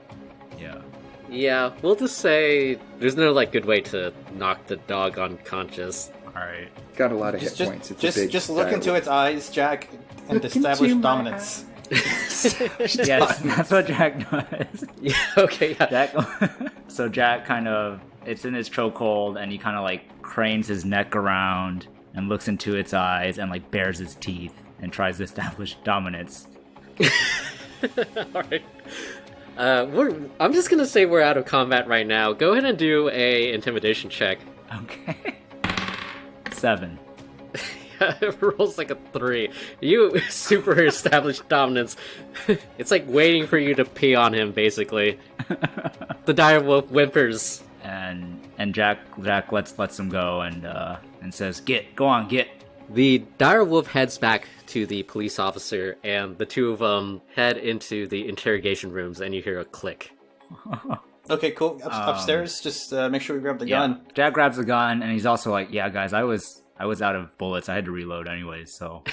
yeah. Yeah, we'll just say there's no like good way to knock the dog unconscious. Alright. It's got a lot of hit points. It's just look into its eyes, Jack, and establish dominance. Yes, that's what Jack does. Yeah, okay, yeah. Jack kind of, it's in his chokehold, and he kind of like cranes his neck around and looks into its eyes and like bares his teeth and tries to establish dominance. Alright. I'm just gonna say we're out of combat right now. Go ahead and do a intimidation check. Okay. 7. It rolls like a 3. You super established dominance. It's like waiting for you to pee on him, basically. The dire wolf whimpers. And Jack lets him go and says, go on. The dire wolf heads back to the police officer, and the two of them head into the interrogation rooms, and you hear a click. Okay, cool. Upstairs, just make sure we grab the gun. Jack grabs the gun, and he's also like, yeah, guys, I was out of bullets. I had to reload anyways, so...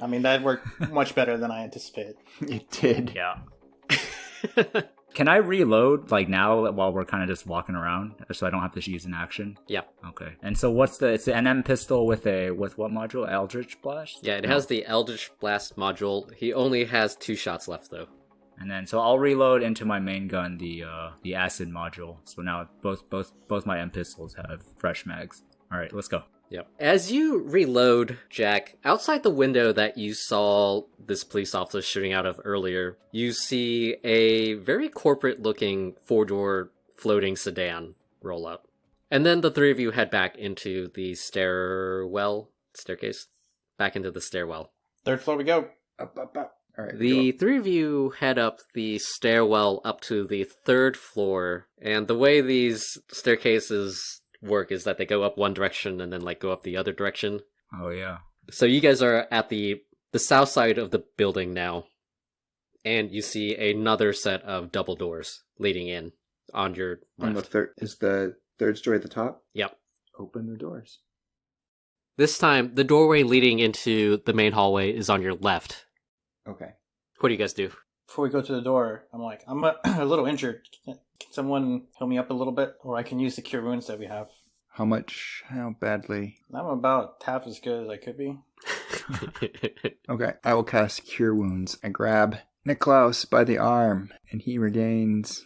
I mean, that worked much better than I anticipated. It did. Yeah. Can I reload, like, now while we're kind of just walking around, so I don't have to use an action? Yeah. Okay. And so it's the NM pistol with what module? Eldritch Blast? Yeah, it has the Eldritch Blast module. He only has 2 shots left, though. And then, so I'll reload into my main gun the acid module. So now both my M pistols have fresh mags. All right, let's go. Yep. As you reload, Jack, outside the window that you saw this police officer shooting out of earlier, you see a very corporate-looking 4-door floating sedan roll up. And then the 3 of you head back into the staircase? Back into the stairwell. 3rd floor we go. Up. All right. The 3 of you head up the stairwell up to the 3rd floor, and the way these staircases work is that they go up one direction and then like go up the other direction. Oh yeah. So you guys are at the south side of the building now, and you see another set of double doors leading in on your left. Is the 3rd story at the top? Yep. Open the doors. This time, the doorway leading into the main hallway is on your left. Okay. What do you guys do? Before we go to the door, I'm a little injured. Can someone heal me up a little bit? Or I can use the cure wounds that we have. How much? How badly? I'm about half as good as I could be. Okay, I will cast Cure Wounds. I grab Niklaus by the arm, and he regains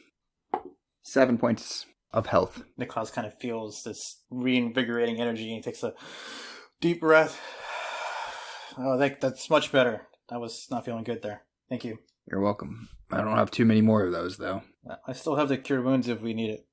7 points of health. Niklaus kind of feels this reinvigorating energy, and he takes a deep breath. Oh, that's much better. I was not feeling good there. Thank you. You're welcome. I don't have too many more of those, though. I still have the cure wounds if we need it.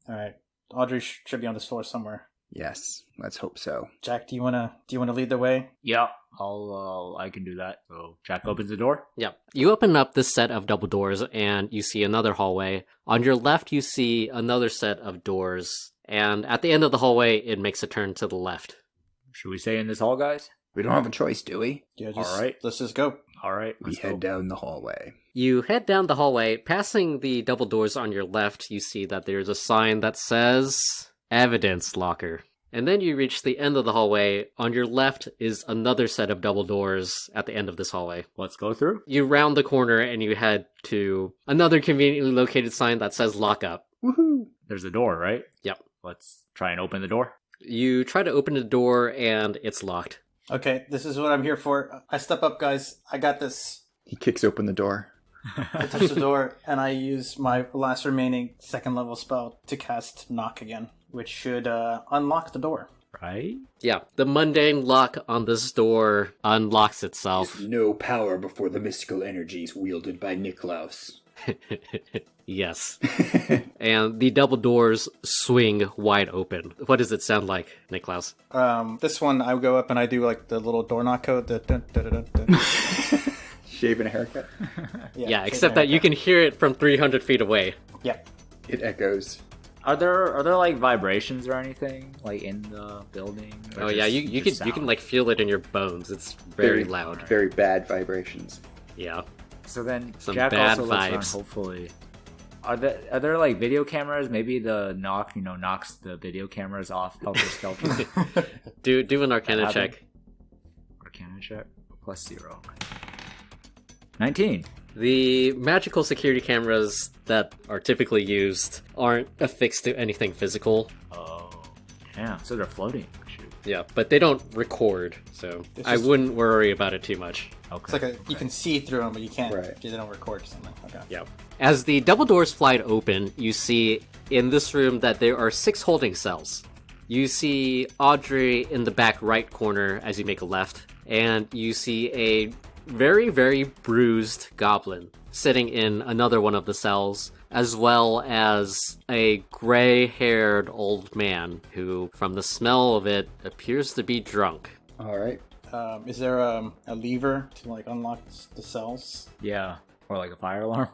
All right. Audrey should be on this floor somewhere. Yes, let's hope so. Jack, do you wanna lead the way? Yeah, I can do that. So Jack opens the door. Yeah. You open up this set of double doors and you see another hallway. On your left, you see another set of doors. And at the end of the hallway, it makes a turn to the left. Should we stay in this hall, guys? We don't have a choice, do we? Yeah, all right. Let's just go. All right. We head down the hallway. You head down the hallway. Passing the double doors on your left, you see that there's a sign that says Evidence Locker. And then you reach the end of the hallway. On your left is another set of double doors at the end of this hallway. Let's go through. You round the corner and you head to another conveniently located sign that says Lock Up. Woohoo! There's a door, right? Yep. Let's try and open the door. You try to open the door and it's locked. Okay, this is what I'm here for. I step up, guys. I got this. He kicks open the door. I touch the door, and I use my last remaining second level spell to cast Knock again, which should unlock the door. Right? Yeah, the mundane lock on this door unlocks itself. No power before the mystical energies wielded by Niklaus. Yes. And the double doors swing wide open. What does it sound like, Niklaus? This one, I go up and I do like the little door knock code. The dun, dun, dun, dun, dun. Shaving a haircut. Yeah, except that you can hear it from 300 feet away. Yeah. It echoes. Are there like vibrations or anything like in the building? Or Oh just- yeah, you just can sound? like feel it in your bones. It's very loud. Very bad vibrations. Yeah. So then Some Jack bad also looks around, vibes. hopefully. Are there like video cameras? Maybe the knock, knocks the video cameras off, helter skelter. Do an Arcana Happen. check. Arcana check +0. 19. The magical security cameras that are typically used aren't affixed to anything physical. Oh, damn. So they're floating. Shoot. Yeah, but they don't record, so It's I just- wouldn't worry about it too much. It's Okay. like you can see through them, but you can't. Right. They don't record or something. Okay. Yeah. As the double doors fly open, you see in this room that there are 6 holding cells. You see Audrey in the back right corner as you make a left, and you see a very, very bruised goblin sitting in another one of the cells, as well as a gray-haired old man who, from the smell of it, appears to be drunk. All right. Is there a lever to like unlock the cells? Yeah. Or like a fire alarm.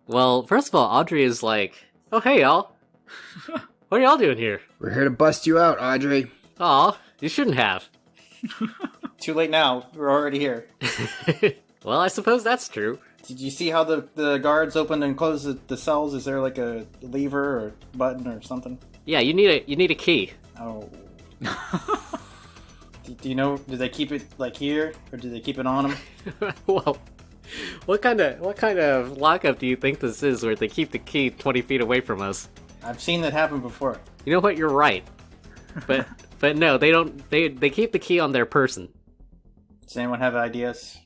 Well, first of all, Audrey is like, "Oh, hey, y'all. What are y'all doing here?" We're here to bust you out, Audrey. Aw, you shouldn't have. Too late now. We're already here. Well, I suppose that's true. Did you see how the guards open and close the cells? Is there like a lever or button or something? Yeah, you need a key. Oh. Do you know? Do they keep it like here, or do they keep it on them? Well, what kind of lockup do you think this is, where they keep the key 20 feet away from us? I've seen that happen before. You know what? You're right. But no, they don't. They keep the key on their person. Does anyone have ideas?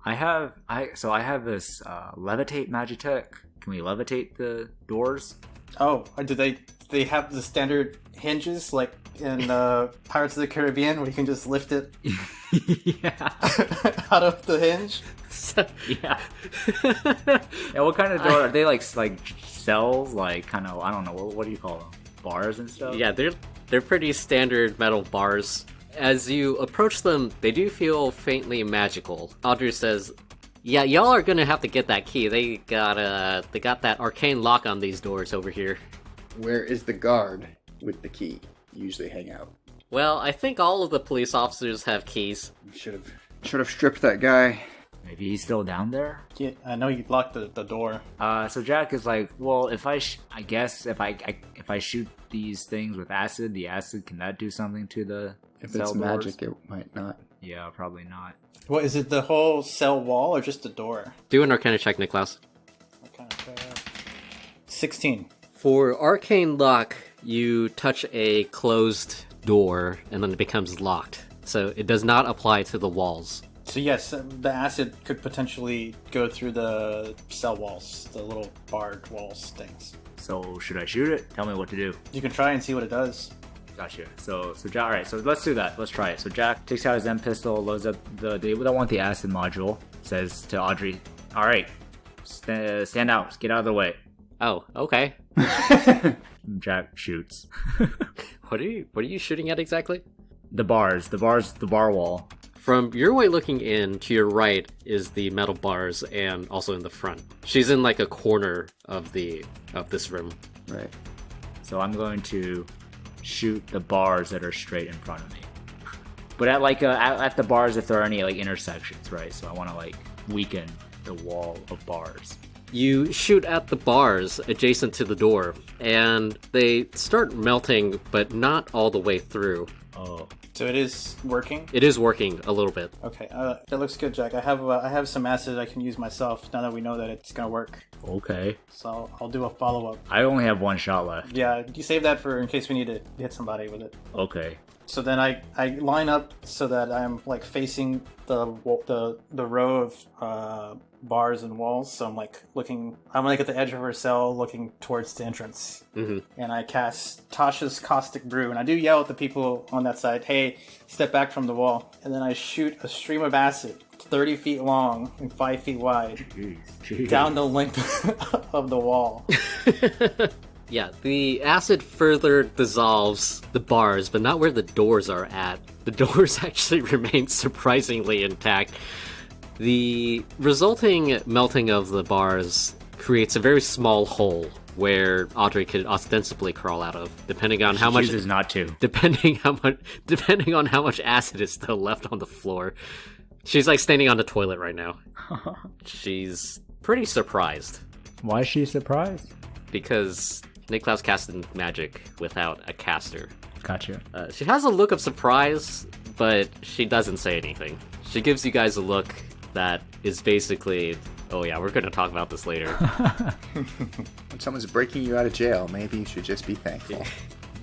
I have this levitate magitech. Can we levitate the doors? Oh, do they have the standard hinges like in Pirates of the Caribbean, where you can just lift it Yeah. out of the hinge? Yeah. Yeah, what kind of door are they? Like cells, like kind of, I don't know, what do you call them? Bars and stuff? Yeah, they're pretty standard metal bars. As you approach them, they do feel faintly magical. Audrey says, "Yeah, y'all are gonna have to get that key. They got that arcane lock on these doors over here." Where is the guard with the key? Usually hang out. Well, I think all of the police officers have keys. Should have stripped that guy. Maybe he's still down there? Yeah, I know you locked the door. So Jack is like, well, if I guess if I shoot these things with acid, the acid, can that do something to the If cell it's doors? magic, it might not. Yeah, probably not. What is it? The whole cell wall or just the door? Do an Arcana check, Niklaus. Okay. 16. For Arcane Lock, you touch a closed door, and then it becomes locked. So it does not apply to the walls. So yes, the acid could potentially go through the cell walls, the little barred walls things. So should I shoot it? Tell me what to do. You can try and see what it does. Gotcha. So Jack, all right. So let's do that. Let's try it. So Jack takes out his M pistol, loads up they don't want the acid module. Says to Audrey, "All right, stand out. Get out of the way." Oh, okay. Jack shoots. What are you shooting at exactly? The bar wall. From your way looking in, to your right is the metal bars, and also in the front. She's in like a corner of this room. Right. So I'm going to shoot the bars that are straight in front of me. But at the bars, if there are any like intersections, right? So I want to like weaken the wall of bars. You shoot at the bars adjacent to the door, and they start melting, but not all the way through. Oh. So it is working? It is working a little bit. Okay, that looks good, Jack. I have some acid I can use myself now that we know that it's gonna work. Okay. So I'll do a follow-up. I only have one shot left. Yeah, you save that for in case we need to hit somebody with it. Okay. So then I line up so that I'm like facing the row of bars and walls. So I'm like at the edge of her cell, looking towards the entrance. Mm-hmm. And I cast Tasha's Caustic Brew, and I do yell at the people on that side, "Hey, step back from the wall!" And then I shoot a stream of acid, 30 feet long and 5 feet wide, down the length of the wall. Yeah, the acid further dissolves the bars, but not where the doors are at. The doors actually remain surprisingly intact. The resulting melting of the bars creates a very small hole where Audrey could ostensibly crawl out of, depending on how much. She chooses not to. Depending on how much acid is still left on the floor. She's like standing on the toilet right now. She's pretty surprised. Why is she surprised? Because Niklaus casted magic without a caster. Gotcha. She has a look of surprise, but she doesn't say anything. She gives you guys a look that is basically, oh yeah, we're going to talk about this later. When someone's breaking you out of jail, maybe you should just be thankful.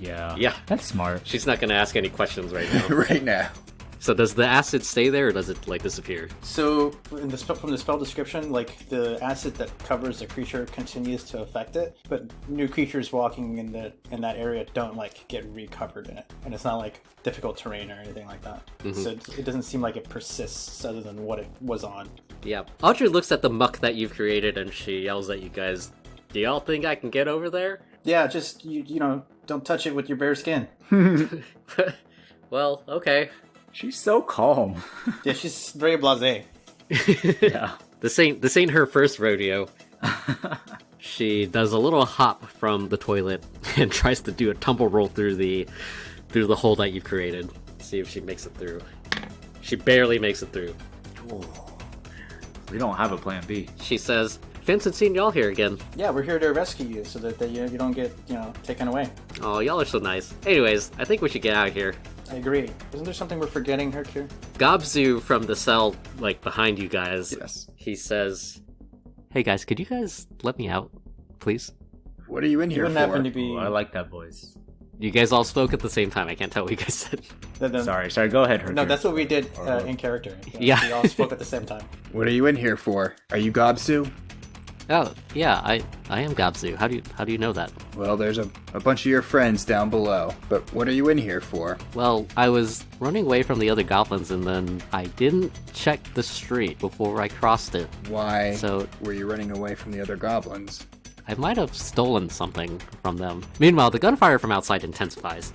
Yeah. That's smart. She's not going to ask any questions right now. Right now. So does the acid stay there, or does it like disappear? So from the spell description, like the acid that covers the creature continues to affect it, but new creatures walking in that area don't like get recovered in it, and it's not like difficult terrain or anything like that. Mm-hmm. So it doesn't seem like it persists other than what it was on. Yeah. Audrey looks at the muck that you've created and she yells at you guys, "Do y'all think I can get over there?" Yeah, just you know, don't touch it with your bare skin. Well, okay. She's so calm. Yeah, she's very blasé. Yeah. This ain't her first rodeo. She does a little hop from the toilet and tries to do a tumble roll through the hole that you've created. See if she makes it through. She barely makes it through. We don't have a plan B. She says, "Vincent, seen y'all here again." Yeah, we're here to rescue you so that you don't get taken away. Oh, y'all are so nice. Anyways, I think we should get out of here. I agree. Isn't there something we're forgetting, Hercule? Gobzu from the cell, like behind you guys. Yes. He says, "Hey guys, could you guys let me out, please?" What are you in You here wouldn't for? happen to be. Ooh, I like that voice. You guys all spoke at the same time. I can't tell what you guys said. Sorry, go ahead, Hercule. No, that's what we did in character. Yeah. We all spoke at the same time. What are you in here for? Are you Gobsu? Oh, yeah, I am Gobzu. How do you know that? Well, there's a bunch of your friends down below. But what are you in here for? Well, I was running away from the other goblins and then I didn't check the street before I crossed it. Why So were you running away from the other goblins? I might have stolen something from them. Meanwhile, the gunfire from outside intensifies.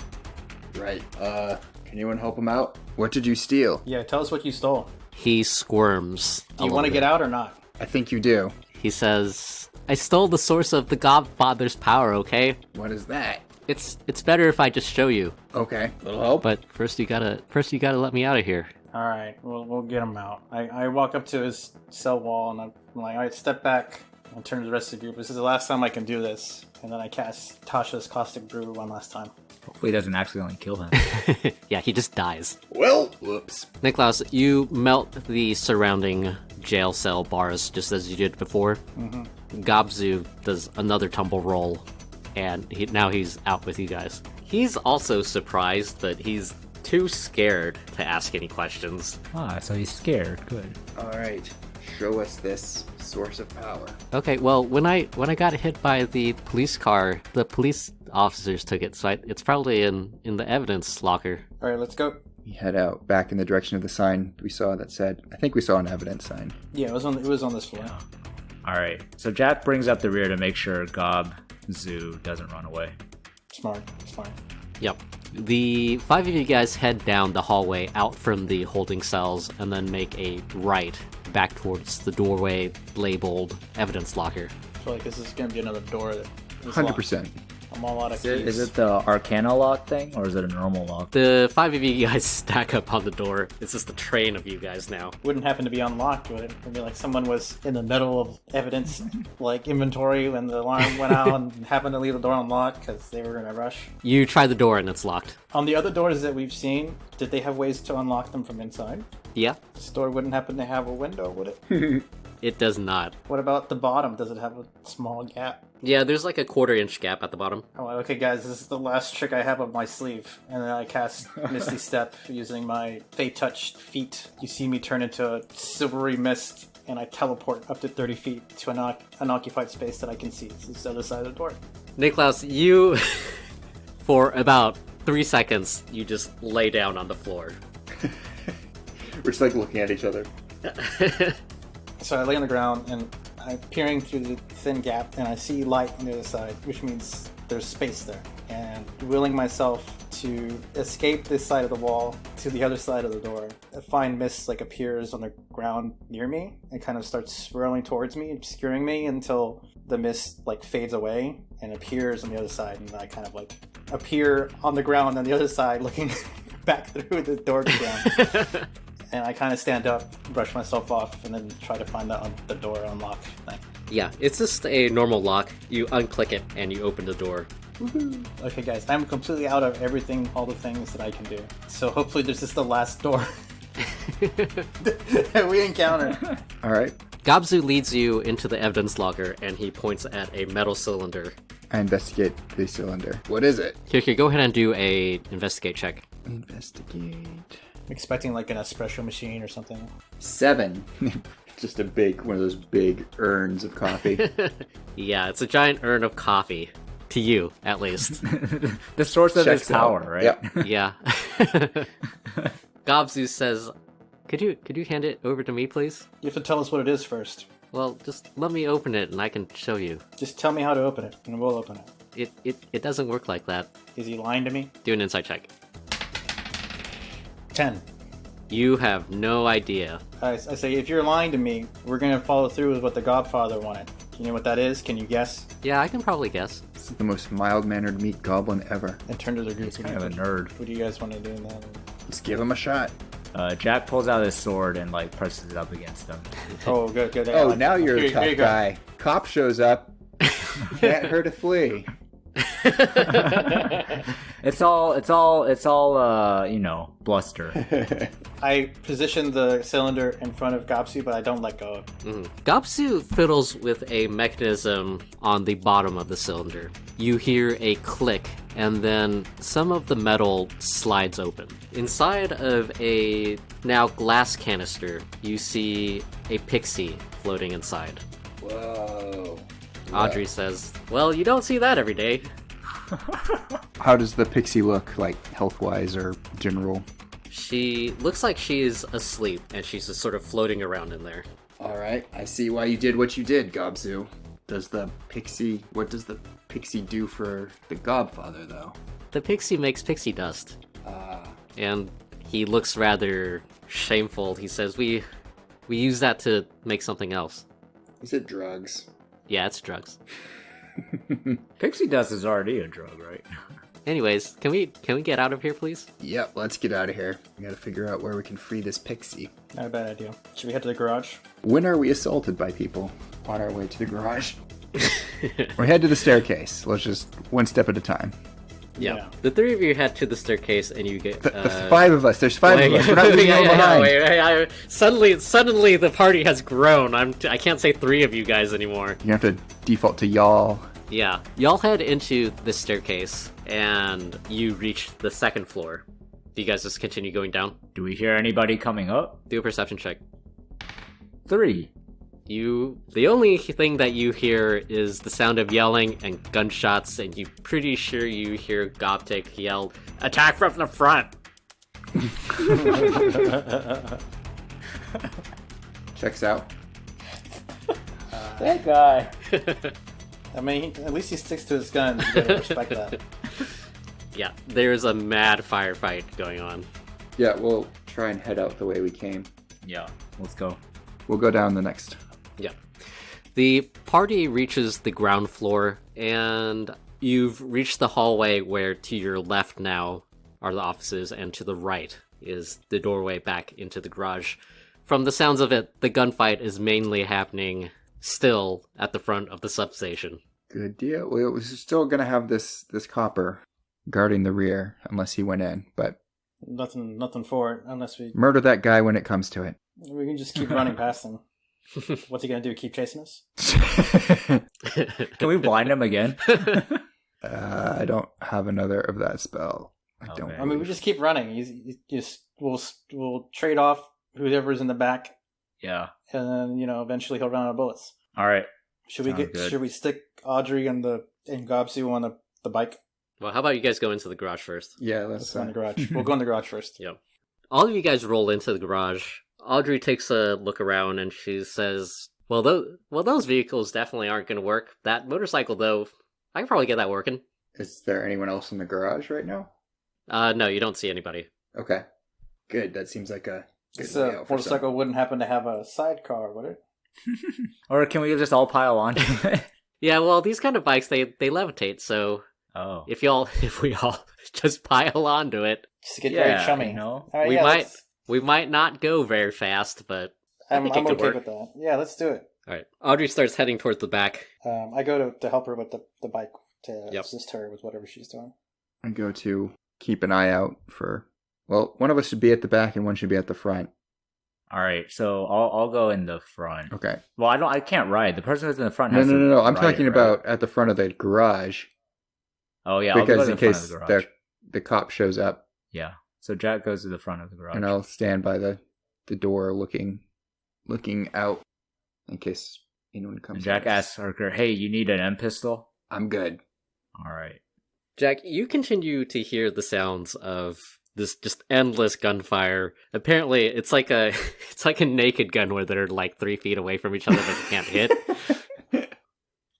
Right. Can anyone help him out? What did you steal? Yeah, tell us what you stole. He squirms. Do you want to get out or not? I think you do. He says, "I stole the source of the Godfather's power, okay? What is that? It's better if I just show you. Okay, that'll help. But first you gotta let me out of here." All right, we'll get him out. I walk up to his cell wall and I'm like, all right, step back. I'll turn to the rest of the group. This is the last time I can do this. And then I cast Tasha's Caustic Brew one last time. Hopefully he doesn't accidentally kill him. Yeah, he just dies. Well, whoops. Niklaus, you melt the surrounding jail cell bars just as you did before. Mm-hmm. Gobzu does another tumble roll, and now he's out with you guys. He's also surprised, but he's too scared to ask any questions. So he's scared. Good. All right, show us this source of power. Okay, well, when I got hit by the police car, the police officers took it, so it's probably in the evidence locker. All right, let's go. We head out back in the direction of the sign we saw that said, I think we saw an evidence sign. Yeah, it was on this floor. All right. So Jack brings up the rear to make sure Gobzu doesn't run away. Smart. Yep. The five of you guys head down the hallway out from the holding cells and then make a right back towards the doorway labeled evidence locker. I feel like this is going to be another door that is 100%. locked. I'm all out of keys. Is it the Arcana lock thing, or is it a normal lock? The five of you guys stack up on the door. It's just a train of you guys now. Wouldn't happen to be unlocked, would it? It'd be like someone was in the middle of evidence, like inventory, when the alarm went out and happened to leave the door unlocked because they were going to rush. You try the door and it's locked. On the other doors that we've seen, did they have ways to unlock them from inside? Yeah. This door wouldn't happen to have a window, would it? It does not. What about the bottom? Does it have a small gap? Yeah, there's like a 1/4-inch gap at the bottom. Oh, okay, guys, this is the last trick I have up my sleeve. And then I cast Misty Step using my Fey Touch feat. You see me turn into a silvery mist, and I teleport up to 30 feet to an unoccupied space that I can see. It's the other side of the door. Niklaus, you, for about 3 seconds, you just lay down on the floor. We're just like looking at each other. So I lay on the ground, and I'm peering through the thin gap, and I see light on the other side, which means there's space there. And willing myself to escape this side of the wall to the other side of the door, a fine mist like appears on the ground near me and kind of starts swirling towards me, obscuring me until the mist like fades away and appears on the other side, and I kind of like appear on the ground on the other side, looking back through the door down. And I kind of stand up, brush myself off, and then try to find the door unlock thing. Yeah, it's just a normal lock. You unclick it and you open the door. Woohoo! Okay, guys, I'm completely out of everything, all the things that I can do. So hopefully this is the last door that we encounter. All right. Gobzu leads you into the evidence locker, and he points at a metal cylinder. I investigate the cylinder. What is it? Here, go ahead and do a investigate check. Investigate. I'm expecting like an espresso machine or something. 7. Just one of those big urns of coffee. Yeah, it's a giant urn of coffee. To you, at least. The source of his Checks power, out. right? Yep. Yeah. Gobzu says, Could you hand it over to me, please? You have to tell us what it is first. Well, just let me open it and I can show you. Just tell me how to open it, and we'll open it. It doesn't work like that. Is he lying to me? Do an insight check. 10. You have no idea. I say, if you're lying to me, we're going to follow through with what the Godfather wanted. You know what that is? Can you guess? Yeah, I can probably guess. This is the most mild-mannered meat goblin ever. And turn to the group. He's kind of a nerd. What do you guys want to do in that? Let's give him a shot. Jack pulls out his sword and like presses it up against him. Oh, good. Oh, now you're a Here tough you go. guy. Cop shows up. Can't hurt a flea. It's all bluster. I position the cylinder in front of Gopsu, but I don't let go of it. Gopsu fiddles with a mechanism on the bottom of the cylinder. You hear a click, and then some of the metal slides open. Inside of a now glass canister, you see a pixie floating inside. Whoa. Audrey says, "Well, you don't see that every day." How does the pixie look, like health-wise or general? She looks like she's asleep, and she's just sort of floating around in there. All right, I see why you did what you did, Gobzu. What does the pixie do for the Godfather, though? The pixie makes pixie dust. And he looks rather shameful. He says, we use that to make something else. Is it drugs? Yeah, it's drugs. Pixie dust is already a drug, right? Anyways, can we get out of here, please? Yep, let's get out of here. We gotta figure out where we can free this pixie. Not a bad idea. Should we head to the garage? When are we assaulted by people? On our way to the garage. Or head to the staircase. Let's just one step at a time. Yeah. The three of you head to the staircase, and you get The 5 of us. There's 5 of us. We're not leaving anyone behind. Wait. Suddenly the party has grown. I can't say 3 of you guys anymore. You have to default to y'all. Yeah. Y'all head into the staircase, and you reach the 2nd floor. Do you guys just continue going down? Do we hear anybody coming up? Do a perception check. 3. The only thing that you hear is the sound of yelling and gunshots, and you're pretty sure you hear Goptik yell, "Attack from the front!" Checks out. That guy. I mean, at least he sticks to his guns. You gotta respect that. Yeah, there's a mad firefight going on. Yeah, we'll try and head out the way we came. Yeah, let's go. We'll go down the next. Yeah. The party reaches the ground floor, and you've reached the hallway where to your left now are the offices, and to the right is the doorway back into the garage. From the sounds of it, the gunfight is mainly happening still at the front of the substation. Good deal. We're still going to have this copper guarding the rear unless he went in, but Nothing for it unless we murder that guy when it comes to it. can just keep running past him. What's he gonna do? Keep chasing us? Can we blind him again? I don't have another of that spell. I don't. Okay. I mean, we just keep running. He's just we'll trade off whoever's in the back, Yeah. and then eventually he'll run out of bullets. All right. Should Sounds good. we stick Audrey and Gobsu on the bike? Well, how about you guys go into the garage first? Yeah, Let's go in the garage. We'll go in the garage first. Yeah. All of you guys roll into the garage. Audrey takes a look around and she says, well, those vehicles definitely aren't going to work. That motorcycle, though, I can probably get that working. Is there anyone else in the garage right now? No, you don't see anybody. Okay. Good. That seems like a good This layout for motorcycle wouldn't happen to have a sidecar, would it? Or can we just all pile on? Yeah, well, these kind of bikes, they levitate, so Oh. if we all just pile onto it, Just to get very chummy. know? All right, we yeah, might let's- we might not go very fast, but I'm think it could okay work. with that. Yeah, let's do it. all right. Audrey starts heading towards the back. I go to help her with the bike to Yep. assist her with whatever she's doing. I go to keep an eye out for. Well, one of us should be at the back and one should be at the front. All right. So I'll go in the front. Okay. Well, I can't ride. The person who's in the front No, has to no. I'm ride talking it, about right? at the front of the garage Oh yeah. I'll go because to in the front case of the garage. the cop shows up, Yeah. So Jack goes to the front of the garage. and I'll stand by the door looking out in case anyone comes. And Jack in. asks Harker, "Hey, you need an M pistol?" I'm good. All right. Jack, you continue to hear the sounds of this just endless gunfire. Apparently, it's like a naked gun where they're like 3 feet away from each other but they can't hit.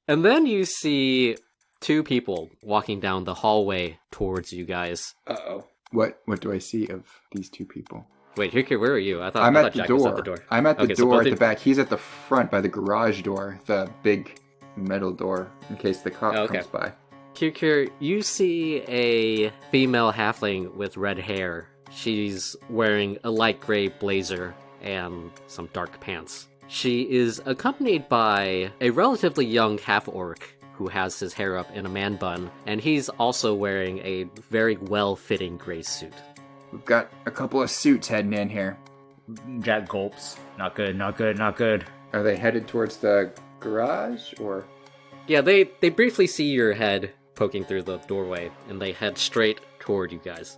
And then you see 2 people walking down the hallway towards you guys. Uh-oh. What do I see of these 2 people? Wait, Hirkir, where are you? I thought I'm at the Jack was door. at the door. I'm at the Okay, so door both at the of- back. He's at the front by the garage door, the big metal door, in case the cop Okay. comes by. Kirkir, you see a female halfling with red hair. She's wearing a light gray blazer and some dark pants. She is accompanied by a relatively young half-orc who has his hair up in a man bun, and he's also wearing a very well-fitting gray suit. We've got a couple of suits heading in here. Jack gulps. Not good. Not good. Not good. Are they headed towards the garage, or? Yeah, they briefly see your head poking through the doorway, and they head straight toward you guys.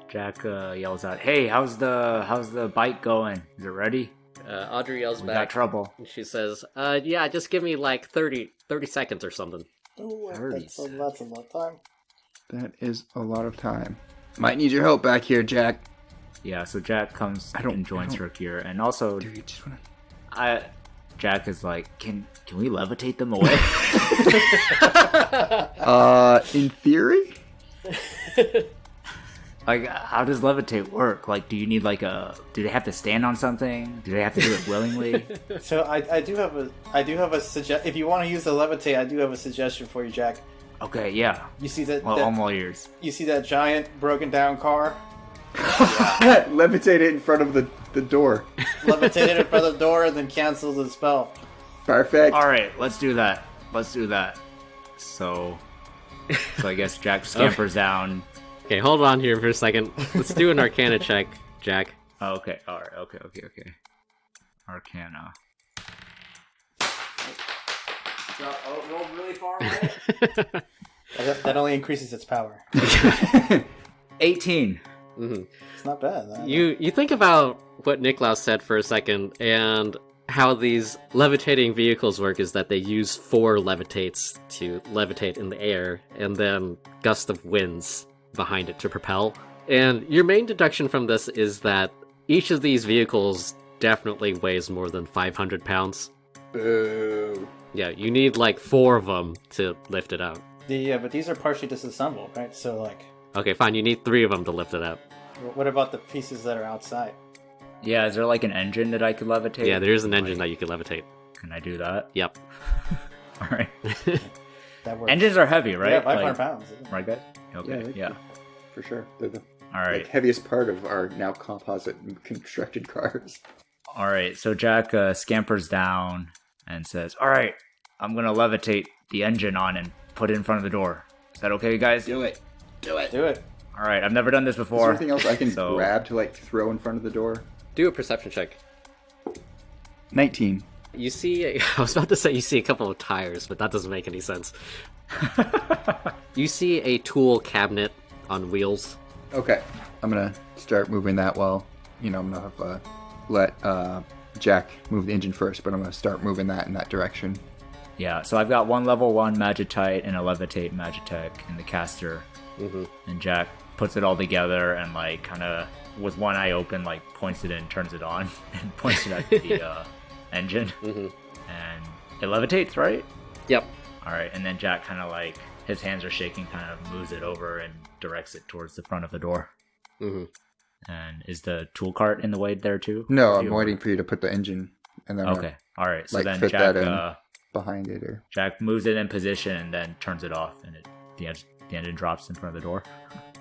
Jack yells out, "Hey, how's the bike going? Is it ready? Audrey yells We got back, trouble." and she says, yeah, just give me like 30 seconds or something. Oh, Thirties. that's a lot of time. That is a lot of time. Might need your help back here, Jack. Yeah. So Jack comes and joins I don't- Herkier, and also Do you just wanna... Jack is like, "Can we levitate them away?" In theory? Like, how does levitate work? Like, do you need do they have to stand on something? Do they have to do it willingly? So I do have a suggest. If you want to use the levitate, I do have a suggestion for you, Jack. Okay, yeah. You see that? Well, I'm all ears. You see that giant broken down car? Levitate it in front of the door. Levitate it in front of the door and then cancel the spell. Perfect. All right, let's do that. So I guess Jack scampers down. Okay, hold on here for a second. Let's do an Arcana check, Jack. Oh, okay, all right, okay. Arcana. Roll really far away. That only increases its power. 18. hmm It's not bad. You think about what Niklaus said for a second, and how these levitating vehicles work is that they use 4 levitates to levitate in the air, and then gust of winds behind it to propel. And your main deduction from this is that each of these vehicles definitely weighs more than 500 pounds. Boo. Yeah, you need like 4 of them to lift it out. But these are partially disassembled, right? So like, Okay, fine, you need 3 of them to lift it up. what about the pieces that are outside? Yeah, is there like an engine that I could levitate? Yeah, there is an engine that you can levitate. Can I do that? Yep. All right. That works. Engines are heavy, right? Yeah, 500 Like- pounds. Right, guys? Okay, they- yeah. For sure. They're the All right. heaviest part of our now composite constructed cars. All right, so Jack scampers down and says, "All right, I'm going to levitate the engine on and put it in front of the door. Is that okay, guys?" Do it. Do it. All right, I've never done this Is there before. anything else I can so- grab to like throw in front of the door? Do a perception check. 19. You see, I was about to say you see a couple of tires, but that doesn't make any sense. You see a tool cabinet on wheels. Okay, I'm gonna start moving that while, I'm gonna have, let Jack move the engine first, but I'm gonna start moving that in that direction. Yeah, so I've got one level 1 Magitite and a Levitate Magitech in the caster. Mm-hmm. And Jack puts it all together and, like, kind of, with one eye open, like, points it in, turns it on, and points it at the engine. Mm-hmm. And it levitates, right? Yep. Alright, and then Jack kind of, like, his hands are shaking, kind of moves it over and directs it towards the front of the door. Mm-hmm. And is the tool cart in the way there, too? No, I'm waiting for you to put the engine, and then okay, alright, so then fit Jack... that in behind it, or... Jack moves it in position and then turns it off, and the engine drops in front of the door.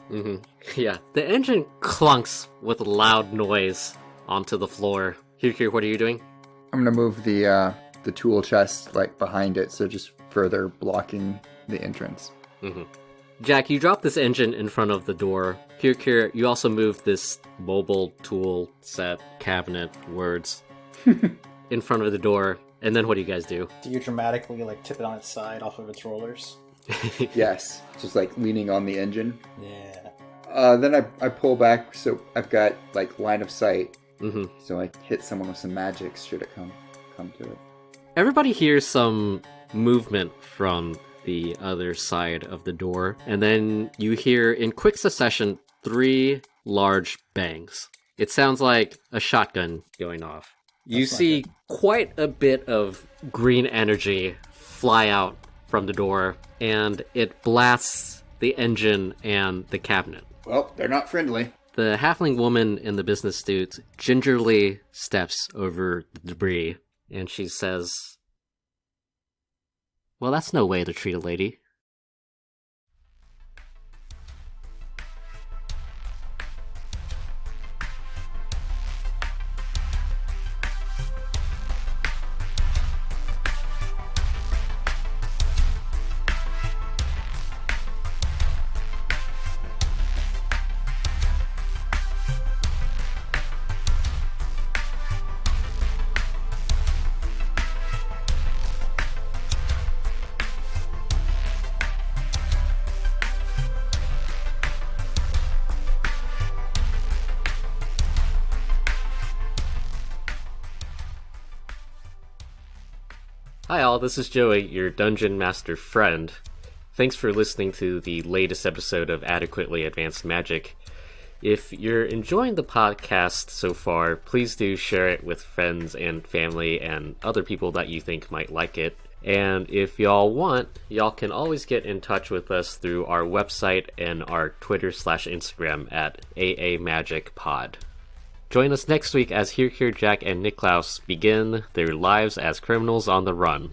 Mm-hmm. Yeah, the engine clunks with loud noise onto the floor. Kirkir, what are you doing? I'm gonna move the tool chest, like, behind it, so just further blocking the entrance. Mm-hmm. Jack, you drop this engine in front of the door. Kirkir, you also move this mobile tool set, cabinet, words, in front of the door. And then what do you guys do? Do you dramatically, like, tip it on its side off of its rollers? Yes, just, like, leaning on the engine. Yeah. Then I pull back, so I've got, like, line of sight. Mm-hmm. So I hit someone with some magic should it come to it. Everybody hears some movement from the other side of the door, and then you hear in quick succession 3 large bangs. It sounds like a shotgun going off. You see quite a bit of green energy fly out from the door, and it blasts the engine and the cabinet. Well, they're not friendly. The halfling woman in the business suit gingerly steps over the debris, and she says, "Well, that's no way to treat a lady." Hi all, this is Joey, your Dungeon Master friend. Thanks for listening to the latest episode of Adequately Advanced Magic. If you're enjoying the podcast so far, please do share it with friends and family and other people that you think might like it. And if y'all want, y'all can always get in touch with us through our website and our Twitter/Instagram at AAMagicPod. Join us next week as Here, Jack, and Niklaus begin their lives as criminals on the run.